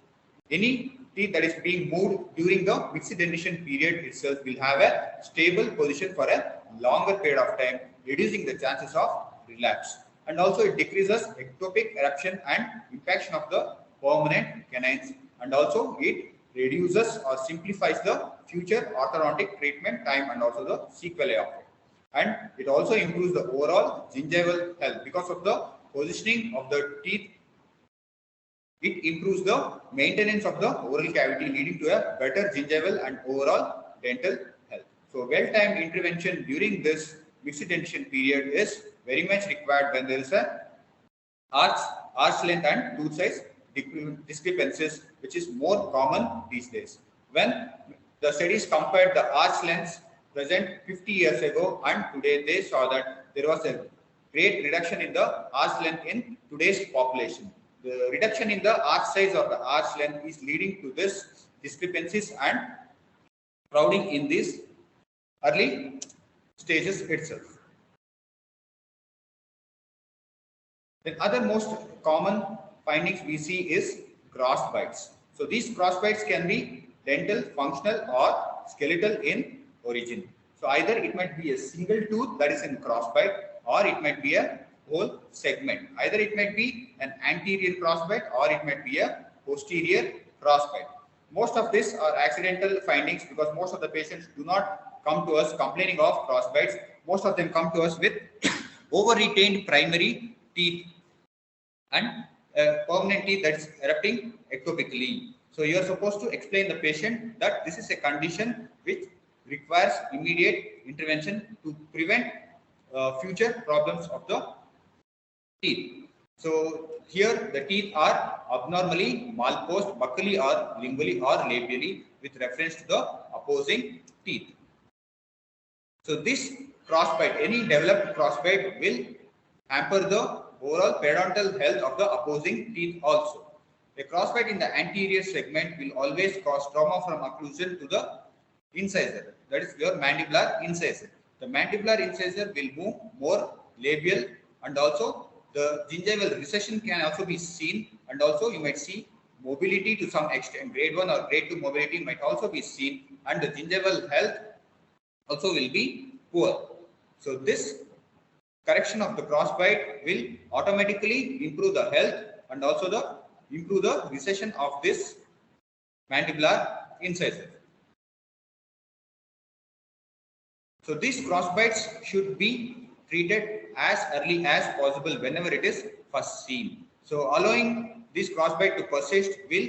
any teeth that is being moved during the mixed dentition period itself will have a stable position for a longer period of time, reducing the chances of relapse. And also it decreases ectopic eruption and impaction of the permanent canines, and also it reduces or simplifies the future orthodontic treatment time and also the sequelae of it. And it also improves the overall gingival health because of the positioning of the teeth. It improves the maintenance of the oral cavity, leading to a better gingival and overall dental health. So well-timed intervention during this mixed dentition period is very much required when there is a arch length and tooth size discrepancies, which is more common these days. When the studies compared the arch lengths present 50 years ago and today, they saw that there was a great reduction in the arch length in today's population. The reduction in the arch size or the arch length is leading to this discrepancies and crowding in these early stages itself. Then other most common findings we see is cross bites. So these cross bites can be dental, functional or skeletal in origin. So either it might be a single tooth that is in crossbite, or it might be a whole segment. Either it might be an anterior crossbite or it might be a posterior crossbite. Most of these are accidental findings because most of the patients do not come to us complaining of crossbites. Most of them come to us with over-retained primary teeth and permanent teeth that is erupting ectopically. So you are supposed to explain the patient that this is a condition which requires immediate intervention to prevent future problems of the teeth. So here the teeth are abnormally malposed buccally or lingually or labially with reference to the opposing teeth. So this crossbite, any developed crossbite will hamper the overall periodontal health of the opposing teeth also. A crossbite in the anterior segment will always cause trauma from occlusion to the incisor, that is your mandibular incisor. The mandibular incisor will move more labial, and also the gingival recession can also be seen, and also you might see mobility to some extent, grade 1 or grade 2 mobility might also be seen, and the gingival health also will be poor. So this correction of the crossbite will automatically improve the health and also improve the recession of this mandibular incisor. So these crossbites should be treated as early as possible whenever it is first seen. So allowing this crossbite to persist will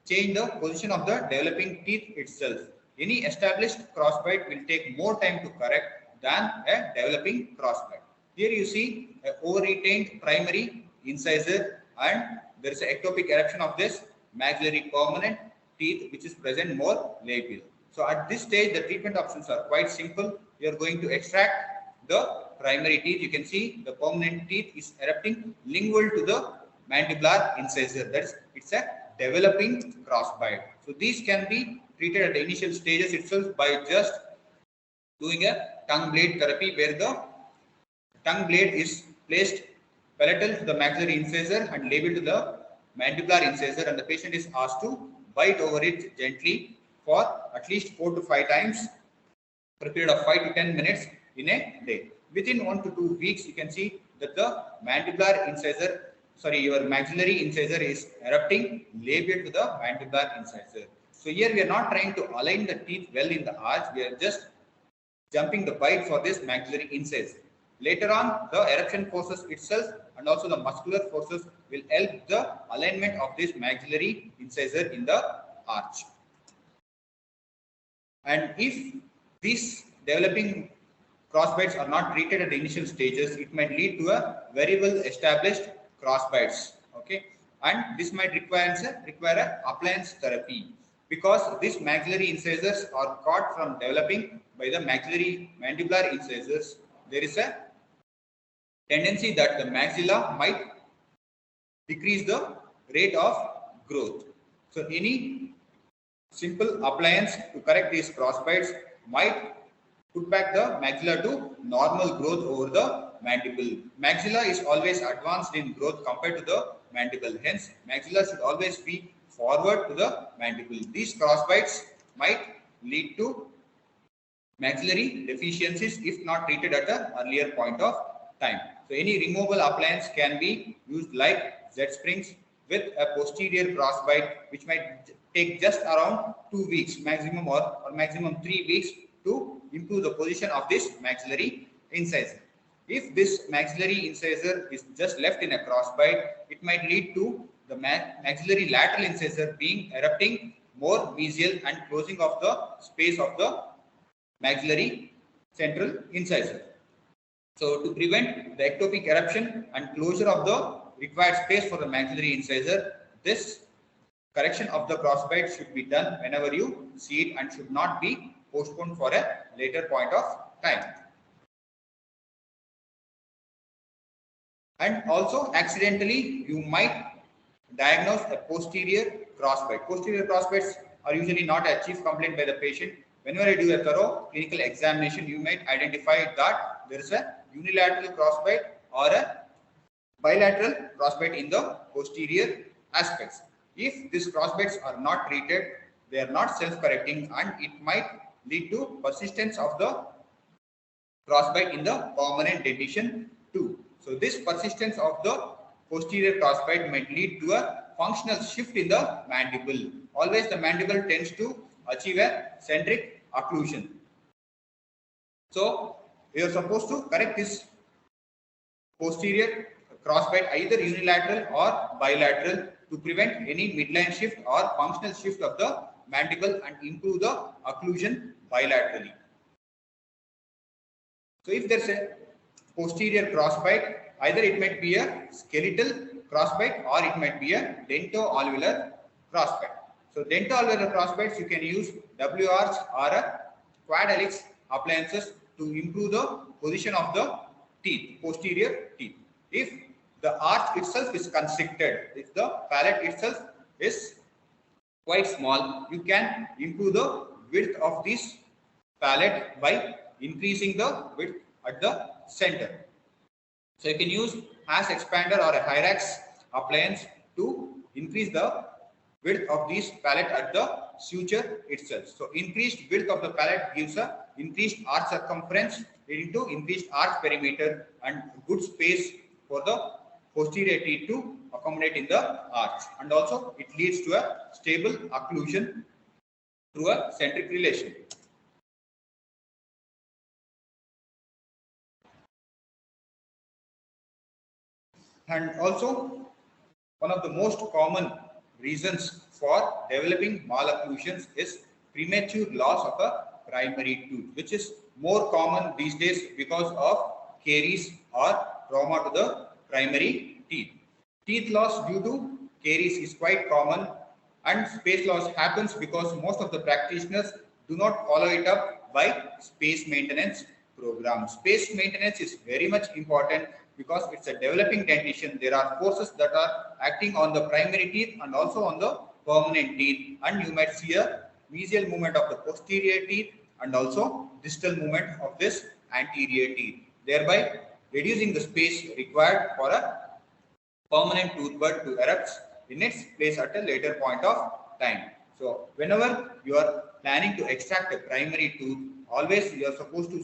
change the position of the developing teeth itself. Any established crossbite will take more time to correct than a developing crossbite. Here you see an over-retained primary incisor, and there is an ectopic eruption of this maxillary permanent teeth which is present more labial. So at this stage the treatment options are quite simple. We are going to extract the primary teeth. You can see the permanent teeth is erupting lingual to the mandibular incisor. That's it's a developing crossbite. So these can be treated at the initial stages itself by just doing a tongue blade therapy, where the tongue blade is placed palatal to the maxillary incisor and labial to the mandibular incisor, and the patient is asked to bite over it gently for at least 4 to 5 times for a period of 5 to 10 minutes in a day. Within 1 to 2 weeks, you can see that the mandibular incisor, your maxillary incisor is erupting labial to the mandibular incisor. So here we are not trying to align the teeth well in the arch, we are just jumping the bite for this maxillary incisor. Later on, the eruption forces itself and also the muscular forces will help the alignment of this maxillary incisor in the arch. And if these developing crossbites are not treated at the initial stages, it might lead to a very well established crossbites. Okay, and this might require a appliance therapy, because these maxillary incisors are caught from developing by the maxillary mandibular incisors. There is a tendency that the maxilla might decrease the rate of growth. So any simple appliance to correct these crossbites might put back the maxilla to normal growth over the mandible. Maxilla is always advanced in growth compared to the mandible. Hence, maxilla should always be forward to the mandible. These crossbites might lead to maxillary deficiencies if not treated at an earlier point of time. So any removable appliance can be used like Z springs with a posterior crossbite, which might take just around 2 weeks maximum or maximum 3 weeks to improve the position of this maxillary incisor. If this maxillary incisor is just left in a crossbite, it might lead to the maxillary lateral incisor being erupting more mesial and closing of the space of the maxillary central incisor. So to prevent the ectopic eruption and closure of the required space for the maxillary incisor, this correction of the crossbite should be done whenever you see it and should not be postponed for a later point of time. And also accidentally you might diagnose a posterior crossbite. Posterior crossbites are usually not a chief complaint by the patient. Whenever you do a thorough clinical examination, you might identify that there is a unilateral crossbite or a bilateral crossbite in the posterior aspects. If these crossbites are not treated, they are not self-correcting, and it might lead to persistence of the crossbite in the permanent dentition too. So this persistence of the posterior crossbite might lead to a functional shift in the mandible. Always the mandible tends to achieve a centric occlusion. So we are supposed to correct this posterior crossbite either unilateral or bilateral to prevent any midline shift or functional shift of the mandible and improve the occlusion bilaterally. So if there is a posterior crossbite, either it might be a skeletal crossbite, or it might be a dento-alveolar crossbite. So dento-alveolar crossbites, you can use W-arch or a quad helix appliances to improve the position of the teeth, posterior teeth. If the arch itself is constricted, if the palate itself is quite small, you can improve the width of this palate by increasing the width at the center. So you can use has expander or a Hyrax appliance to increase the width of this palate at the suture itself. So increased width of the palate gives a increased arch circumference, leading to increased arch perimeter and good space for the posterior teeth to accommodate in the arch, and also it leads to a stable occlusion through a centric relation. And also, one of the most common reasons for developing malocclusions is premature loss of a primary tooth, which is more common these days because of caries or trauma to the primary teeth. Teeth loss due to caries is quite common, and space loss happens because most of the practitioners do not follow it up by space maintenance program. Space maintenance is very much important because it's a developing dentition. There are forces that are acting on the primary teeth and also on the permanent teeth, and you might see a mesial movement of the posterior teeth and also distal movement of this anterior teeth, thereby reducing the space required for a permanent tooth bud to erupt in its place at a later point of time. So whenever you are planning to extract a primary tooth, always you are supposed to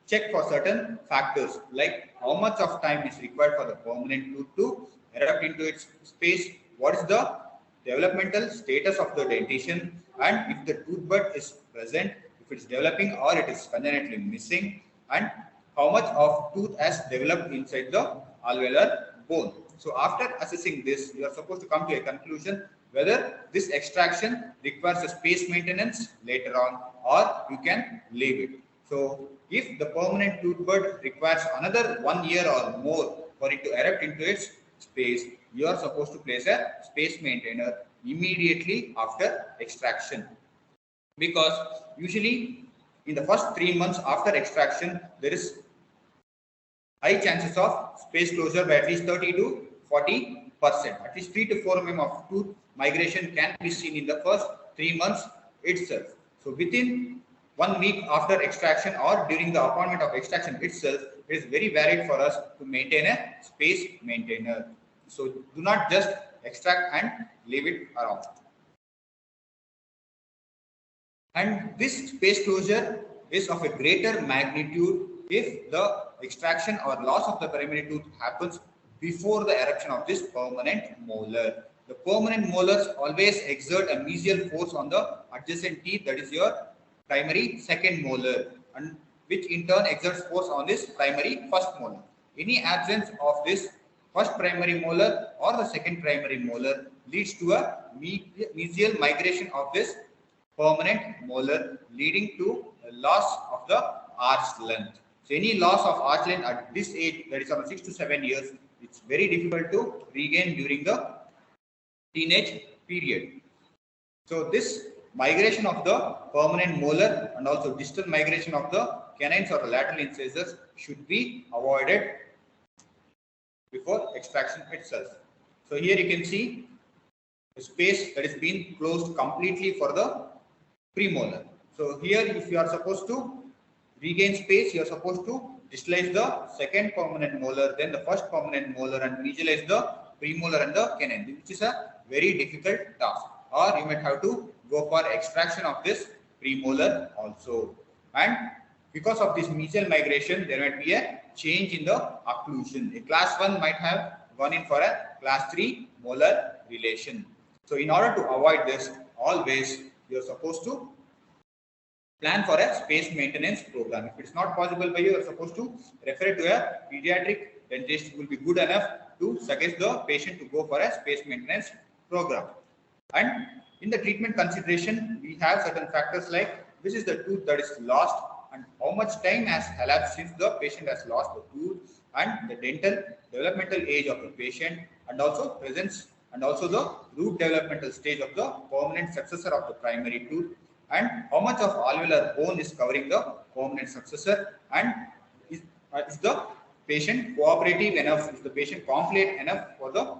check for certain factors like how much of time is required for the permanent tooth to erupt into its space, what is the developmental status of the dentition, and if the tooth bud is present, if it's developing or it is congenitally missing, and how much of tooth has developed inside the alveolar bone. So after assessing this, you are supposed to come to a conclusion whether this extraction requires a space maintenance later on or you can leave it. So if the permanent tooth bud requires another 1 year or more for it to erupt into its space, you are supposed to place a space maintainer immediately after extraction, because usually in the first 3 months after extraction there is high chances of space closure by at least 30 to 40%. At least 3 to 4 mm of tooth migration can be seen in the first 3 months itself. So within 1 week after extraction or during the appointment of extraction itself, it is very valid for us to maintain a space maintainer. So do not just extract and leave it around. And this space closure is of a greater magnitude if the extraction or loss of the primary tooth happens before the eruption of this permanent molar. The permanent molars always exert a mesial force on the adjacent teeth, that is your primary second molar, and which in turn exerts force on this primary first molar. Any absence of this first primary molar or the second primary molar leads to a mesial migration of this permanent molar, leading to a loss of the arch length. So any loss of arch length at this age, that is around 6 to 7 years, it's very difficult to regain during the teenage period. So this migration of the permanent molar and also distal migration of the canines or the lateral incisors should be avoided before extraction itself. So here you can see the space that is being closed completely for the premolar. So here if you are supposed to regain space, you are supposed to distalize the second permanent molar, then the first permanent molar, and mesialize the premolar and the canine, which is a very difficult task. Or you might have to go for extraction of this premolar also. And because of this mesial migration, there might be a change in the occlusion. A class 1 might have gone in for a class 3 molar relation. So in order to avoid this, always you are supposed to plan for a space maintenance program. If it's not possible by you, you are supposed to refer to a pediatric dentist who will be good enough to suggest the patient to go for a space maintenance program. And in the treatment consideration, we have certain factors like which is the tooth that is lost and how much time has elapsed since the patient has lost the tooth, and the dental developmental age of the patient, and also presence and also the root developmental stage of the permanent successor of the primary tooth, and how much of alveolar bone is covering the permanent successor, and is the patient cooperative enough, is the patient compliant enough for the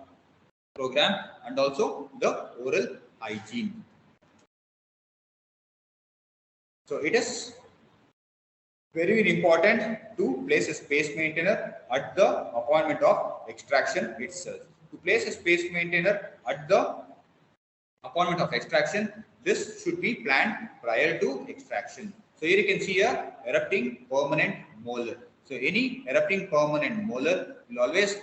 program, and also the oral hygiene. So it is very important to place a space maintainer at the appointment of extraction itself. To place a space maintainer at the appointment of extraction, this should be planned prior to extraction. So here you can see a erupting permanent molar. So any erupting permanent molar will always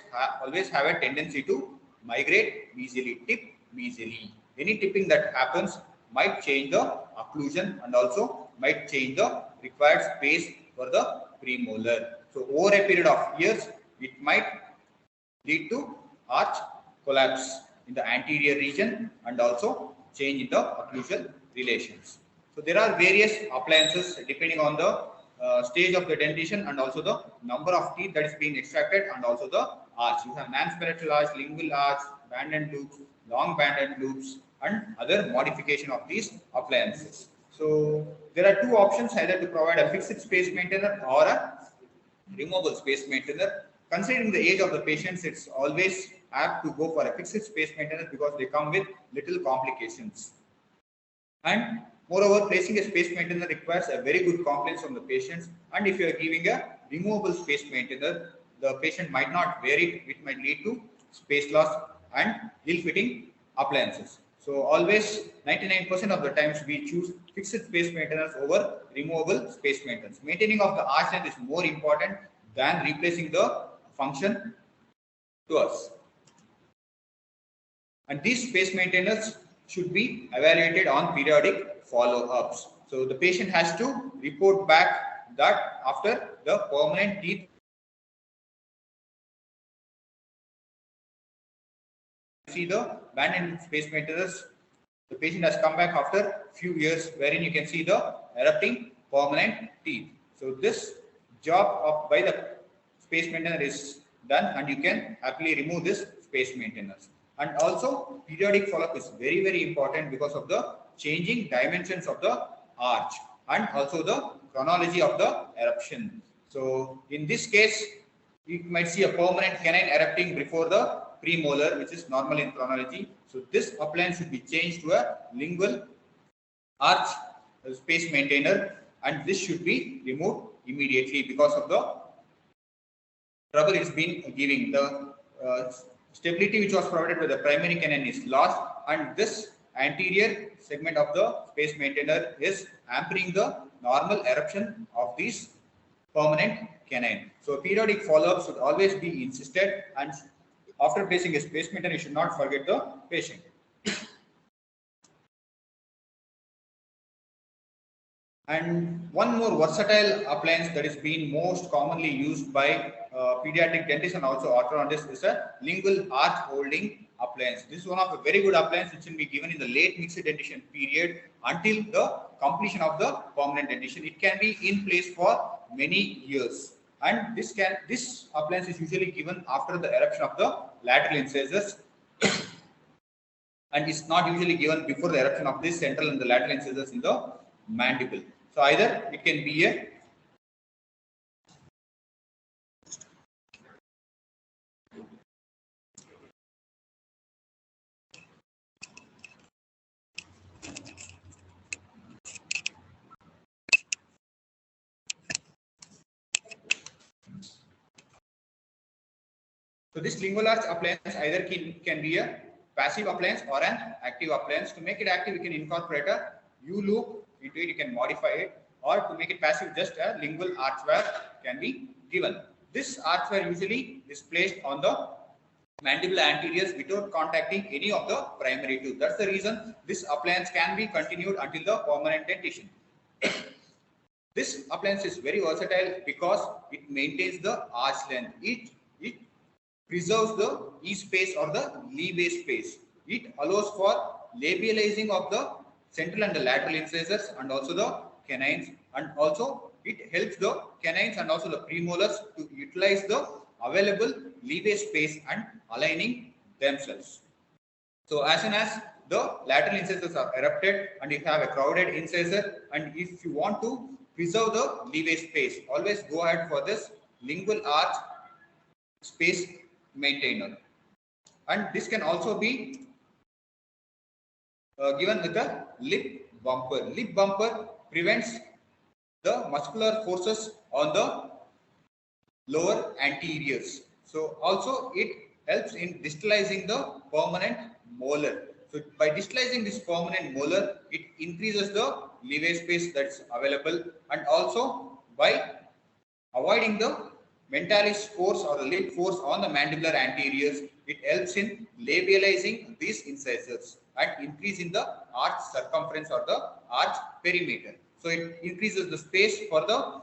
have a tendency to migrate mesially, tip mesially. Any tipping that happens might change the occlusion and also might change the required space for the premolar. So over a period of years, it might lead to arch collapse in the anterior region and also change in the occlusal relations. So there are various appliances depending on the stage of the dentition and also the number of teeth that is being extracted and also the arch. You have non-spectral arch, lingual arch, band and loops, long band and loops, and other modification of these appliances. So there are two options, either to provide a fixed space maintainer or a removable space maintainer. Considering the age of the patients, it's always apt to go for a fixed space maintainer because they come with little complications. And moreover, placing a space maintainer requires a very good compliance from the patients. And if you are giving a removable space maintainer, the patient might not wear it, which might lead to space loss and ill-fitting appliances. So always 99% of the times we choose fixed space maintenance over removable space maintenance. Maintaining of the arch length is more important than replacing the function to us. And these space maintenance should be evaluated on periodic follow-ups. So the patient has to report back that after the permanent teeth see the band and space maintenance, the patient has come back after few years, wherein you can see the erupting permanent teeth. So this job by the space maintainer is done, and you can happily remove this space maintenance. And also periodic follow-up is very, very important because of the changing dimensions of the arch and also the chronology of the eruption. So in this case, you might see a permanent canine erupting before the premolar, which is normal in chronology. So this appliance should be changed to a lingual arch space maintainer, and this should be removed immediately because of the trouble it's been giving. The stability which was provided by the primary canine is lost, and this anterior segment of the space maintainer is hampering the normal eruption of these permanent canine. So periodic follow-up should always be insisted, and after placing a space maintainer, you should not forget the patient. And one more versatile appliance that is being most commonly used by pediatric dentists and also orthodontists is a lingual arch holding appliance. This is one of a very good appliance which will be given in the late mixed dentition period until the completion of the permanent dentition. It can be in place for many years, and this appliance is usually given after the eruption of the lateral incisors, and it's not usually given before the eruption of this central and the lateral incisors in the mandible. So either it can be a So this lingual arch appliance either can be a passive appliance or an active appliance. To make it active, you can incorporate a U-loop into it, you can modify it, or to make it passive, just a lingual archware can be given. This archware usually is placed on the mandibular anteriors without contacting any of the primary tooth. That's the reason this appliance can be continued until the permanent dentition. This appliance is very versatile because it maintains the arch length. It preserves the E space or the leeway space. It allows for labializing of the central and the lateral incisors and also the canines, and also it helps the canines and also the premolars to utilize the available leeway space and aligning themselves. So as soon as the lateral incisors are erupted and you have a crowded incisor, and if you want to preserve the leeway space, always go ahead for this lingual arch space maintainer. And this can also be given with a lip bumper. Lip bumper prevents the muscular forces on the lower anteriors. So also it helps in distalizing the permanent molar. So by distalizing this permanent molar, it increases the leeway space that's available, and also by avoiding the mentalis force or the lip force on the mandibular anteriors, it helps in labializing these incisors and increasing the arch circumference or the arch perimeter. So it increases the space for the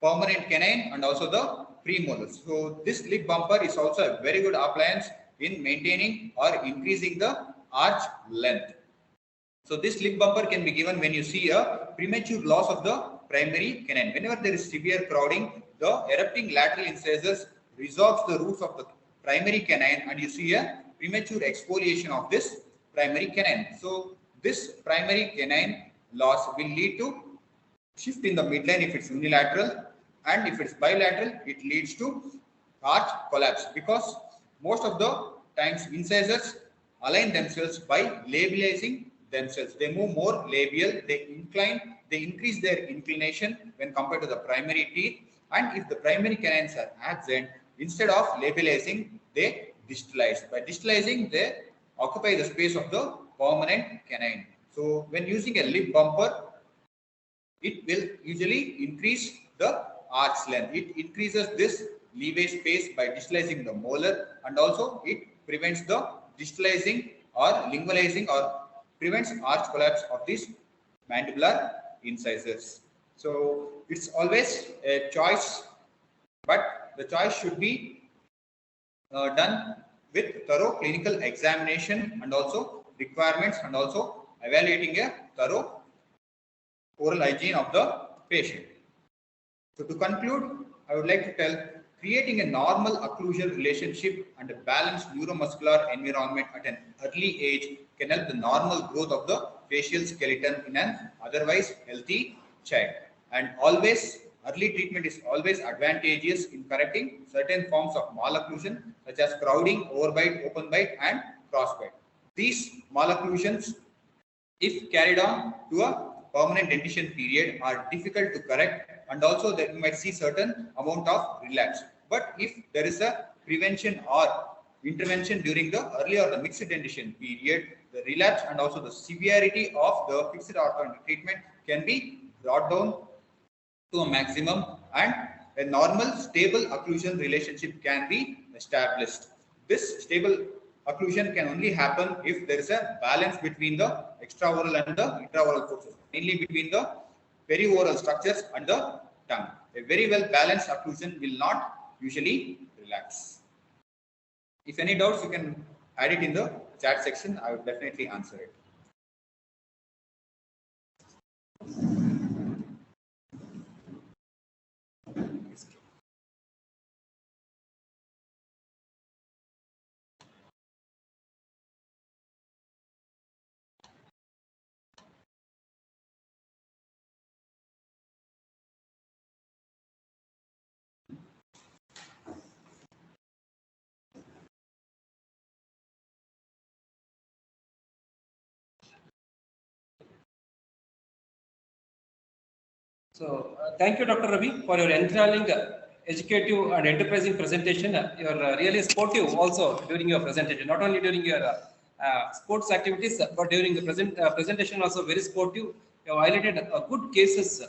permanent canine and also the premolars. So this lip bumper is also a very good appliance in maintaining or increasing the arch length. So this lip bumper can be given when you see a premature loss of the primary canine. Whenever there is severe crowding, the erupting lateral incisors resorbs the roots of the primary canine and you see a premature exfoliation of this primary canine. So this primary canine loss will lead to shift in the midline if it's unilateral, and if it's bilateral, it leads to arch collapse, because most of the times incisors align themselves by labializing themselves. They move more labial, they incline, they increase their inclination when compared to the primary teeth. And if the primary canines are absent, instead of labializing, they distalize. By distalizing, they occupy the space of the permanent canine. So when using a lip bumper, it will usually increase the arch length. It increases this leeway space by distalizing the molar, and also it prevents the distalizing or lingualizing or prevents arch collapse of these mandibular incisors. So it's always a choice, but the choice should be done with thorough clinical examination and also requirements, and also evaluating a thorough oral hygiene of the patient. So to conclude, I would like to tell, creating a normal occlusal relationship and a balanced neuromuscular environment at an early age can help the normal growth of the facial skeleton in an otherwise healthy child. And always, early treatment is always advantageous in correcting certain forms of malocclusion, such as crowding, overbite, open bite, and crossbite. These malocclusions, if carried on to a permanent dentition period, are difficult to correct, and also that you might see certain amount of relapse. But if there is a prevention or intervention during the early or the mixed dentition period, the relapse and also the severity of the fixed orthodontic treatment can be brought down to a maximum, and a normal stable occlusion relationship can be established. This stable occlusion can only happen if there is a balance between the extraoral and the intraoral forces, mainly between the perioral structures and the tongue. A very well balanced occlusion will not usually relapse. If any doubts, you can add it in the chat section. I will definitely answer it. So, thank you, Dr. Ravi, for your enthralling, educative, and enterprising presentation. You're really sportive also during your presentation, not only during your sports activities, but during the presentation also very sportive. You have highlighted good cases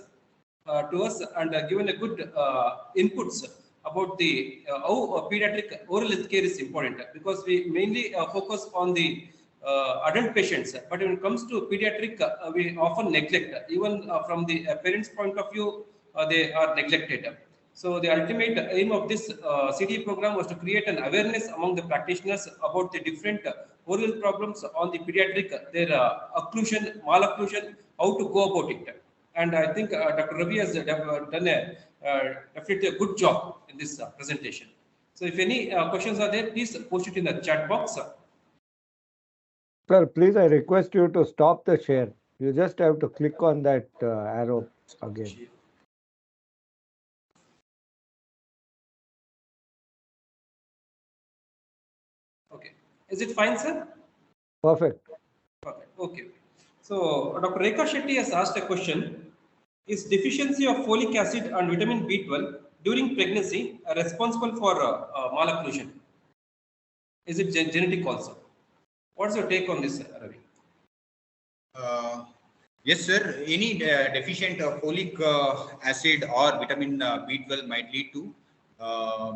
to us and given a good inputs about the how pediatric oral health care is important, because we mainly focus on the adult patients, but when it comes to pediatric, we often neglect, even from the parents' point of view, they are neglected. So the ultimate aim of this CDE program was to create an awareness among the practitioners about the different oral problems on the pediatric, their occlusion, malocclusion, how to go about it. And I think Dr. Ravi has done a definitely a good job in this presentation. So if any questions are there, please post it in the chat box. Sir, please, I request you to stop the share. You just have to click on that arrow again. Okay. Is it fine, sir? Perfect. Perfect. Okay. So Dr. Rekha Shetty has asked a question. Is deficiency of folic acid and vitamin B12 during pregnancy responsible for malocclusion? Is it genetic also? What's your take on this, Ravi? Yes, sir. Any deficient folic acid or vitamin B12 might lead to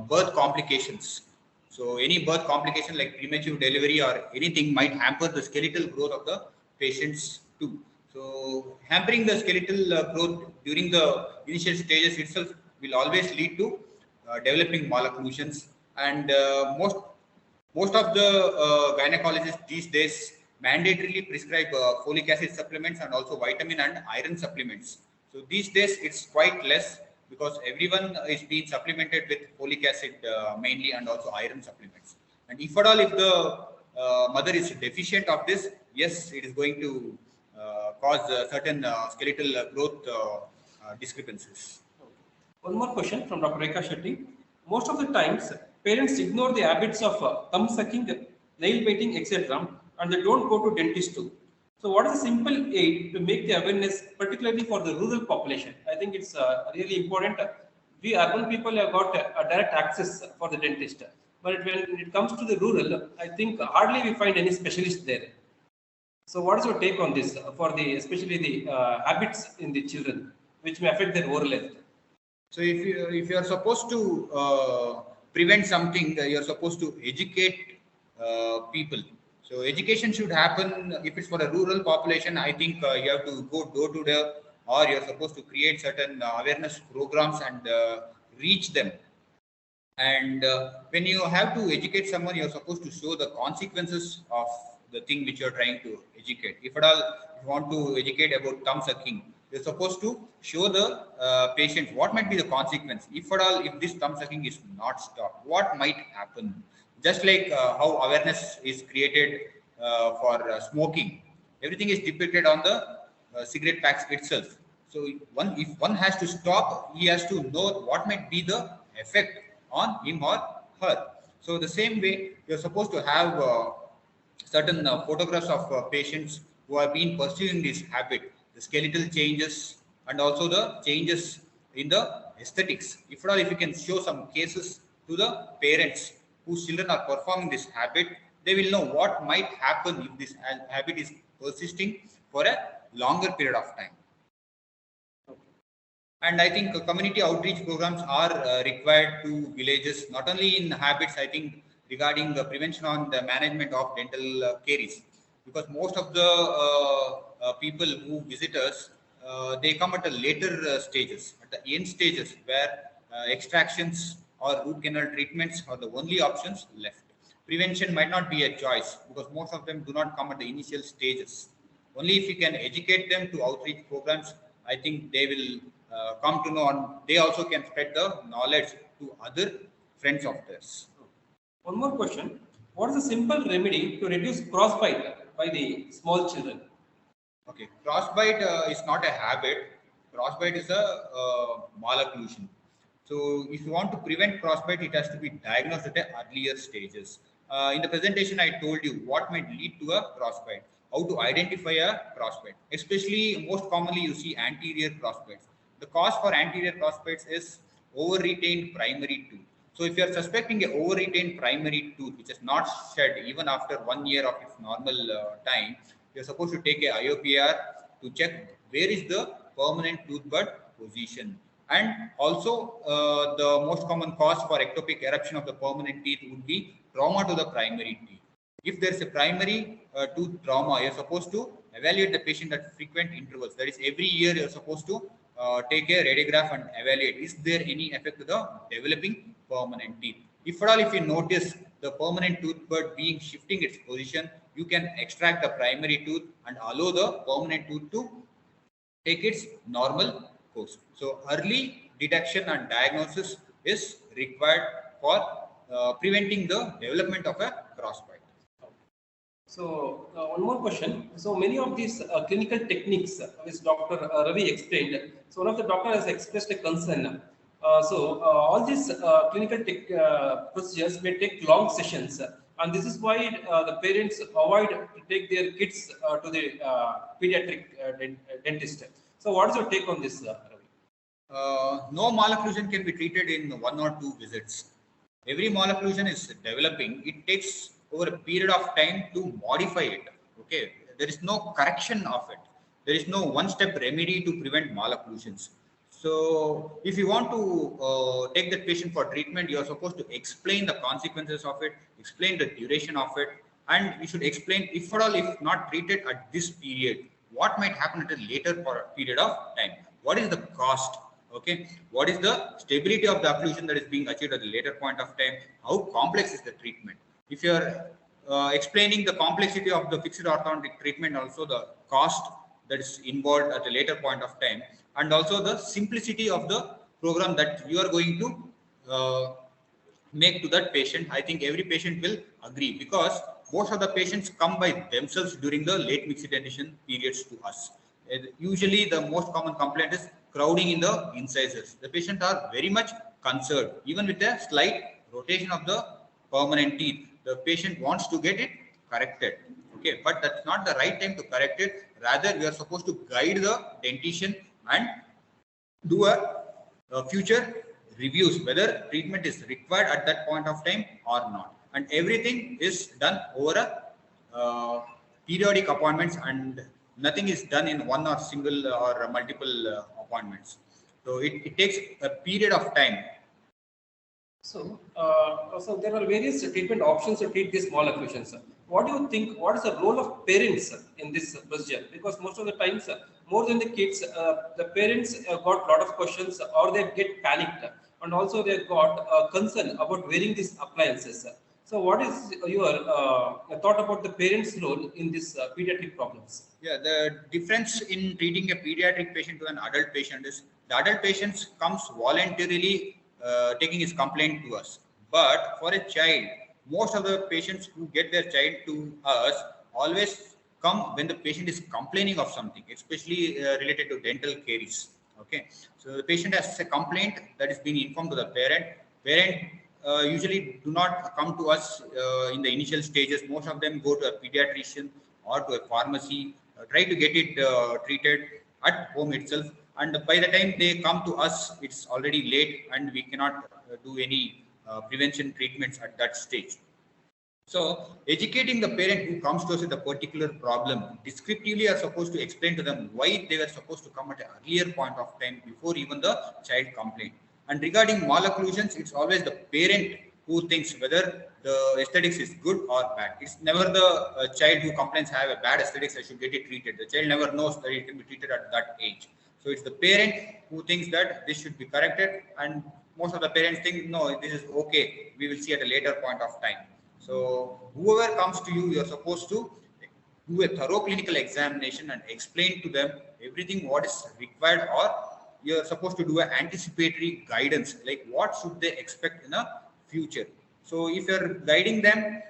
birth complications. So any birth complication like premature delivery or anything might hamper the skeletal growth of the patients too. So hampering the skeletal growth during the initial stages itself will always lead to developing malocclusions, and most of the gynecologists these days mandatorily prescribe folic acid supplements and also vitamin and iron supplements. So these days it's quite less because everyone is being supplemented with folic acid mainly, and also iron supplements. And if at all, if the mother is deficient of this, yes, it is going to cause certain skeletal growth discrepancies. One more question from Dr. Rekha Shetty. Most of the times, parents ignore the habits of thumb sucking, nail biting, etc., and they don't go to dentist too. So, what is a simple aid to make the awareness, particularly for the rural population? I think it's really important. We urban people have got a direct access for the dentist, but when it comes to the rural, I think hardly we find any specialist there. So, what is your take on this for the especially the habits in the children, which may affect their oral health? So if you are supposed to prevent something, you're supposed to educate people. So education should happen. If it's for a rural population, I think you have to go door to door, or you're supposed to create certain awareness programs and reach them. And when you have to educate someone, you're supposed to show the consequences of the thing which you're trying to educate. If at all you want to educate about thumb sucking, you're supposed to show the patient what might be the consequence. If at all, if this thumb sucking is not stopped, what might happen? Just like how awareness is created for smoking, everything is depicted on the cigarette packs itself. So if one has to stop, he has to know what might be the effect on him or her. So the same way, you're supposed to have certain photographs of patients who have been pursuing this habit, the skeletal changes, and also the changes in the aesthetics. If at all, if you can show some cases to the parents whose children are performing this habit, they will know what might happen if this habit is persisting for a longer period of time. And I think community outreach programs are required to villages, not only in habits, I think regarding the prevention and the management of dental caries. Because most of the people who visit us, they come at a later stages, at the end stages where extractions or root canal treatments are the only options left. Prevention might not be a choice because most of them do not come at the initial stages. Only if you can educate them to outreach programs, I think they will come to know, and they also can spread the knowledge to other friends of theirs. One more question. What is a simple remedy to reduce crossbite by the small children? Okay, crossbite is not a habit. Crossbite is a malocclusion. So if you want to prevent crossbite, it has to be diagnosed at the earlier stages. In the presentation, I told you what might lead to a crossbite, how to identify a crossbite. Especially, most commonly, you see anterior crossbites. The cause for anterior crossbites is over-retained primary tooth. So if you are suspecting a over-retained primary tooth which is not shed even after 1 year of its normal time, you're supposed to take a IOPR to check where is the permanent tooth bud position. And also the most common cause for ectopic eruption of the permanent teeth would be trauma to the primary teeth. If there's a primary tooth trauma, you're supposed to evaluate the patient at frequent intervals. That is, every year you're supposed to take a radiograph and evaluate, is there any effect to the developing permanent teeth. If at all, if you notice the permanent tooth bud being shifting its position, you can extract the primary tooth and allow the permanent tooth to take its normal course. So early detection and diagnosis is required for preventing the development of a crossbite. So one more question. So many of these clinical techniques, which Dr. Ravi explained. So one of the doctor has expressed a concern. All these clinical procedures may take long sessions, and this is why the parents avoid to take their kids to the pediatric dentist. So what is your take on this, Ravi? No malocclusion can be treated in 1 or 2 visits. Every malocclusion is developing. It takes over a period of time to modify it. Okay, there is no correction of it. There is no one-step remedy to prevent malocclusions. So, if you want to take that patient for treatment, you are supposed to explain the consequences of it, explain the duration of it, and you should explain, if at all, if not treated at this period, what might happen at a later period of time. What is the cost? Okay, what is the stability of the occlusion that is being achieved at a later point of time? How complex is the treatment? If you are explaining the complexity of the fixed orthodontic treatment, also the cost that is involved at a later point of time, and also the simplicity of the program that you are going to make to that patient, I think every patient will agree, because most of the patients come by themselves during the late mixed dentition periods to us. Usually the most common complaint is crowding in the incisors. The patients are very much concerned. Even with a slight rotation of the permanent teeth, the patient wants to get it corrected. Okay, but that's not the right time to correct it. Rather, we are supposed to guide the dentition and do a future reviews whether treatment is required at that point of time or not. And everything is done over a periodic appointments, and nothing is done in one or single or multiple appointments. So it takes a period of time. So, so there are various treatment options to treat these malocclusions. What do you think? What is the role of parents in this procedure? Because most of the times, more than the kids, the parents got a lot of questions, or they get panicked, and also they got concern about wearing these appliances. So, what is your thought about the parents' role in these pediatric problems? Yeah, the difference in treating a pediatric patient to an adult patient is the adult patient comes voluntarily taking his complaint to us. But for a child, most of the patients who get their child to us always come when the patient is complaining of something, especially related to dental caries. Okay, so the patient has a complaint that is being informed to the parent. Parent usually do not come to us in the initial stages. Most of them go to a pediatrician or to a pharmacy, try to get it treated at home itself. And by the time they come to us, it's already late, and we cannot do any prevention treatments at that stage. So, educating the parent who comes to us with a particular problem, descriptively are supposed to explain to them why they were supposed to come at an earlier point of time before even the child complained. And regarding malocclusions, it's always the parent who thinks whether the aesthetics is good or bad. It's never the child who complains have a bad aesthetics, I should get it treated. The child never knows that it can be treated at that age. So it's the parent who thinks that this should be corrected, and most of the parents think, no, this is okay, we will see at a later point of time. So whoever comes to you, you're supposed to do a thorough clinical examination and explain to them everything what is required, or you're supposed to do an anticipatory guidance, like what should they expect in the future. So if you're guiding them,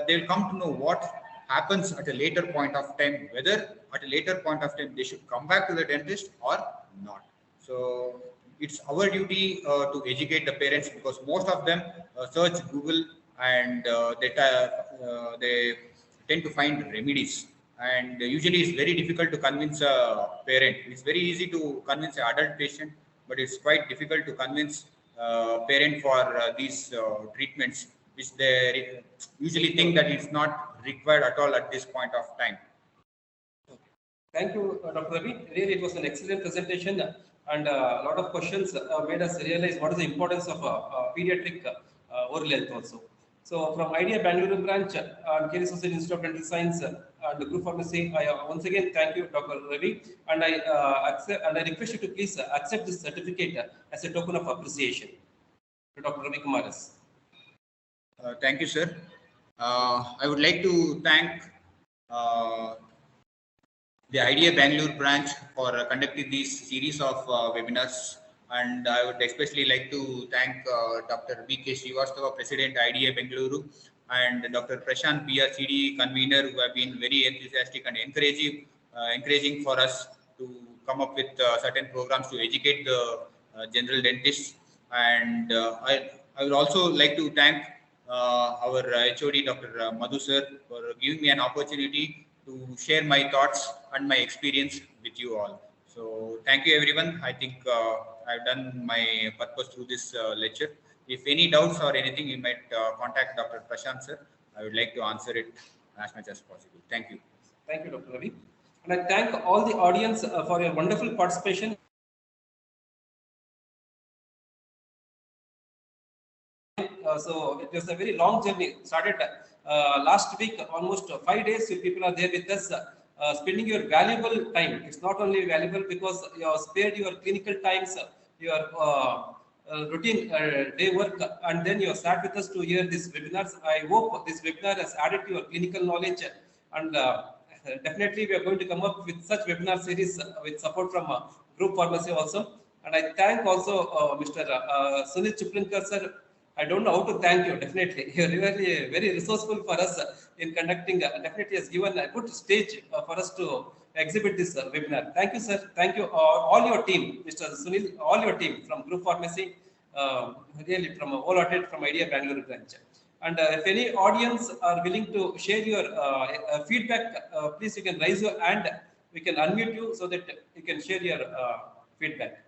they'll come to know what happens at a later point of time, whether at a later point of time they should come back to the dentist or not. So it's our duty to educate the parents, because most of them search Google, and they tend to find remedies. And usually it's very difficult to convince a parent. It's very easy to convince an adult patient, but it's quite difficult to convince a parent for these treatments, which they usually think that it's not required at all at this point of time. Thank you, Dr. Ravi. Really, it was an excellent presentation, and a lot of questions made us realize what is the importance of pediatric oral health also. So, from IDEA Bangalore branch and K.L.E Institute of Dental Science and Group Pharmacy, I once again thank you, Dr. Ravi, and I request you to please accept this certificate as a token of appreciation to Dr. Ravi Kumar S. Thank you, sir. I would like to thank the IDEA Bangalore branch for conducting these series of webinars And I would especially like to thank Dr. V.K. Srivastava, President IDA Bengaluru, and Dr. Prashant PR CDE convener, who have been very enthusiastic and encouraging for us to come up with certain programs to educate the general dentists. And I would also like to thank our HOD, Dr. Madhu sir, for giving me an opportunity to share my thoughts and my experience with you all. So thank you everyone. I think I've done my purpose through this lecture. If any doubts or anything, you might contact Dr. Prashant sir. I would like to answer it as much as possible. Thank you. Thank you, Dr. Ravi. And I thank all the audience for your wonderful participation. So it was a very long journey. Started last week, almost 5 days. You people are there with us, spending your valuable time. It's not only valuable because you have spared your clinical times, your routine day work, and then you have sat with us to hear these webinars. I hope this webinar has added to your clinical knowledge, and definitely we are going to come up with such webinar series with support from Group Pharmacy also. And I thank also Mr. Sunil Chiplinkar sir. I don't know how to thank you. Definitely, you're really very resourceful for us in conducting. Definitely has given a good stage for us to exhibit this webinar. Thank you, sir. Thank you all your team, Mr. Sunil, all your team from Group Pharmacy, really from wholehearted from IDEA Bangalore branch. And if any audience are willing to share your feedback, please you can raise your hand. We can unmute you so that you can share your feedback.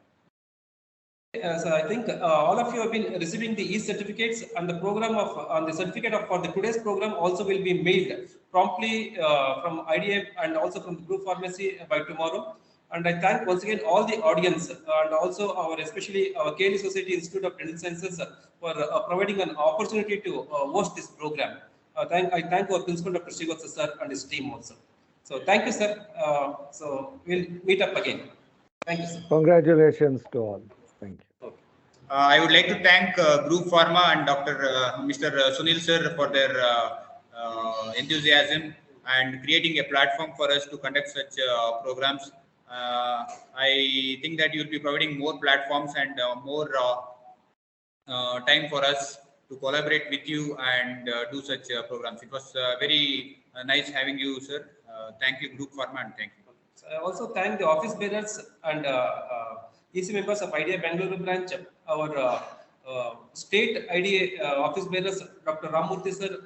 So I think all of you have been receiving the e-certificates, and the program of on the certificate of for the today's program also will be mailed promptly from IDA and also from the Group Pharmacy by tomorrow. And I thank once again all the audience and also our especially our K.L.E Society Institute of Dental Sciences for providing an opportunity to host this program. I thank our principal Dr. Srivastava sir and his team also. So thank you, sir. So we'll meet up again. Thank you, sir. Congratulations to all. Thank you. I would like to thank Group Pharma and Mr. Sunil sir for their enthusiasm and creating a platform for us to conduct such programs. I think that you will be providing more platforms and more time for us to collaborate with you and do such programs. It was very nice having you, sir. Thank you, Group Pharma, and thank you. So I also thank the office bearers and EC members of IDA Bangalore branch, our state IDA office bearers, Dr. Ramurthy sir,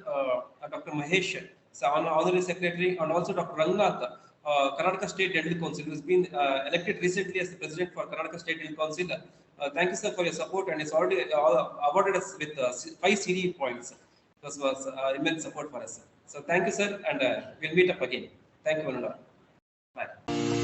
Dr. Mahesh, Honorary Secretary, and also Dr. Rangnath, Karnataka State Dental Council, who has been elected recently as the President for Karnataka State Dental Council. Thank you, sir, for your support, and it's already awarded us with 5 CDE points. This was immense support for us. So thank you, sir, and we'll meet up again. Thank you, one and all. Bye.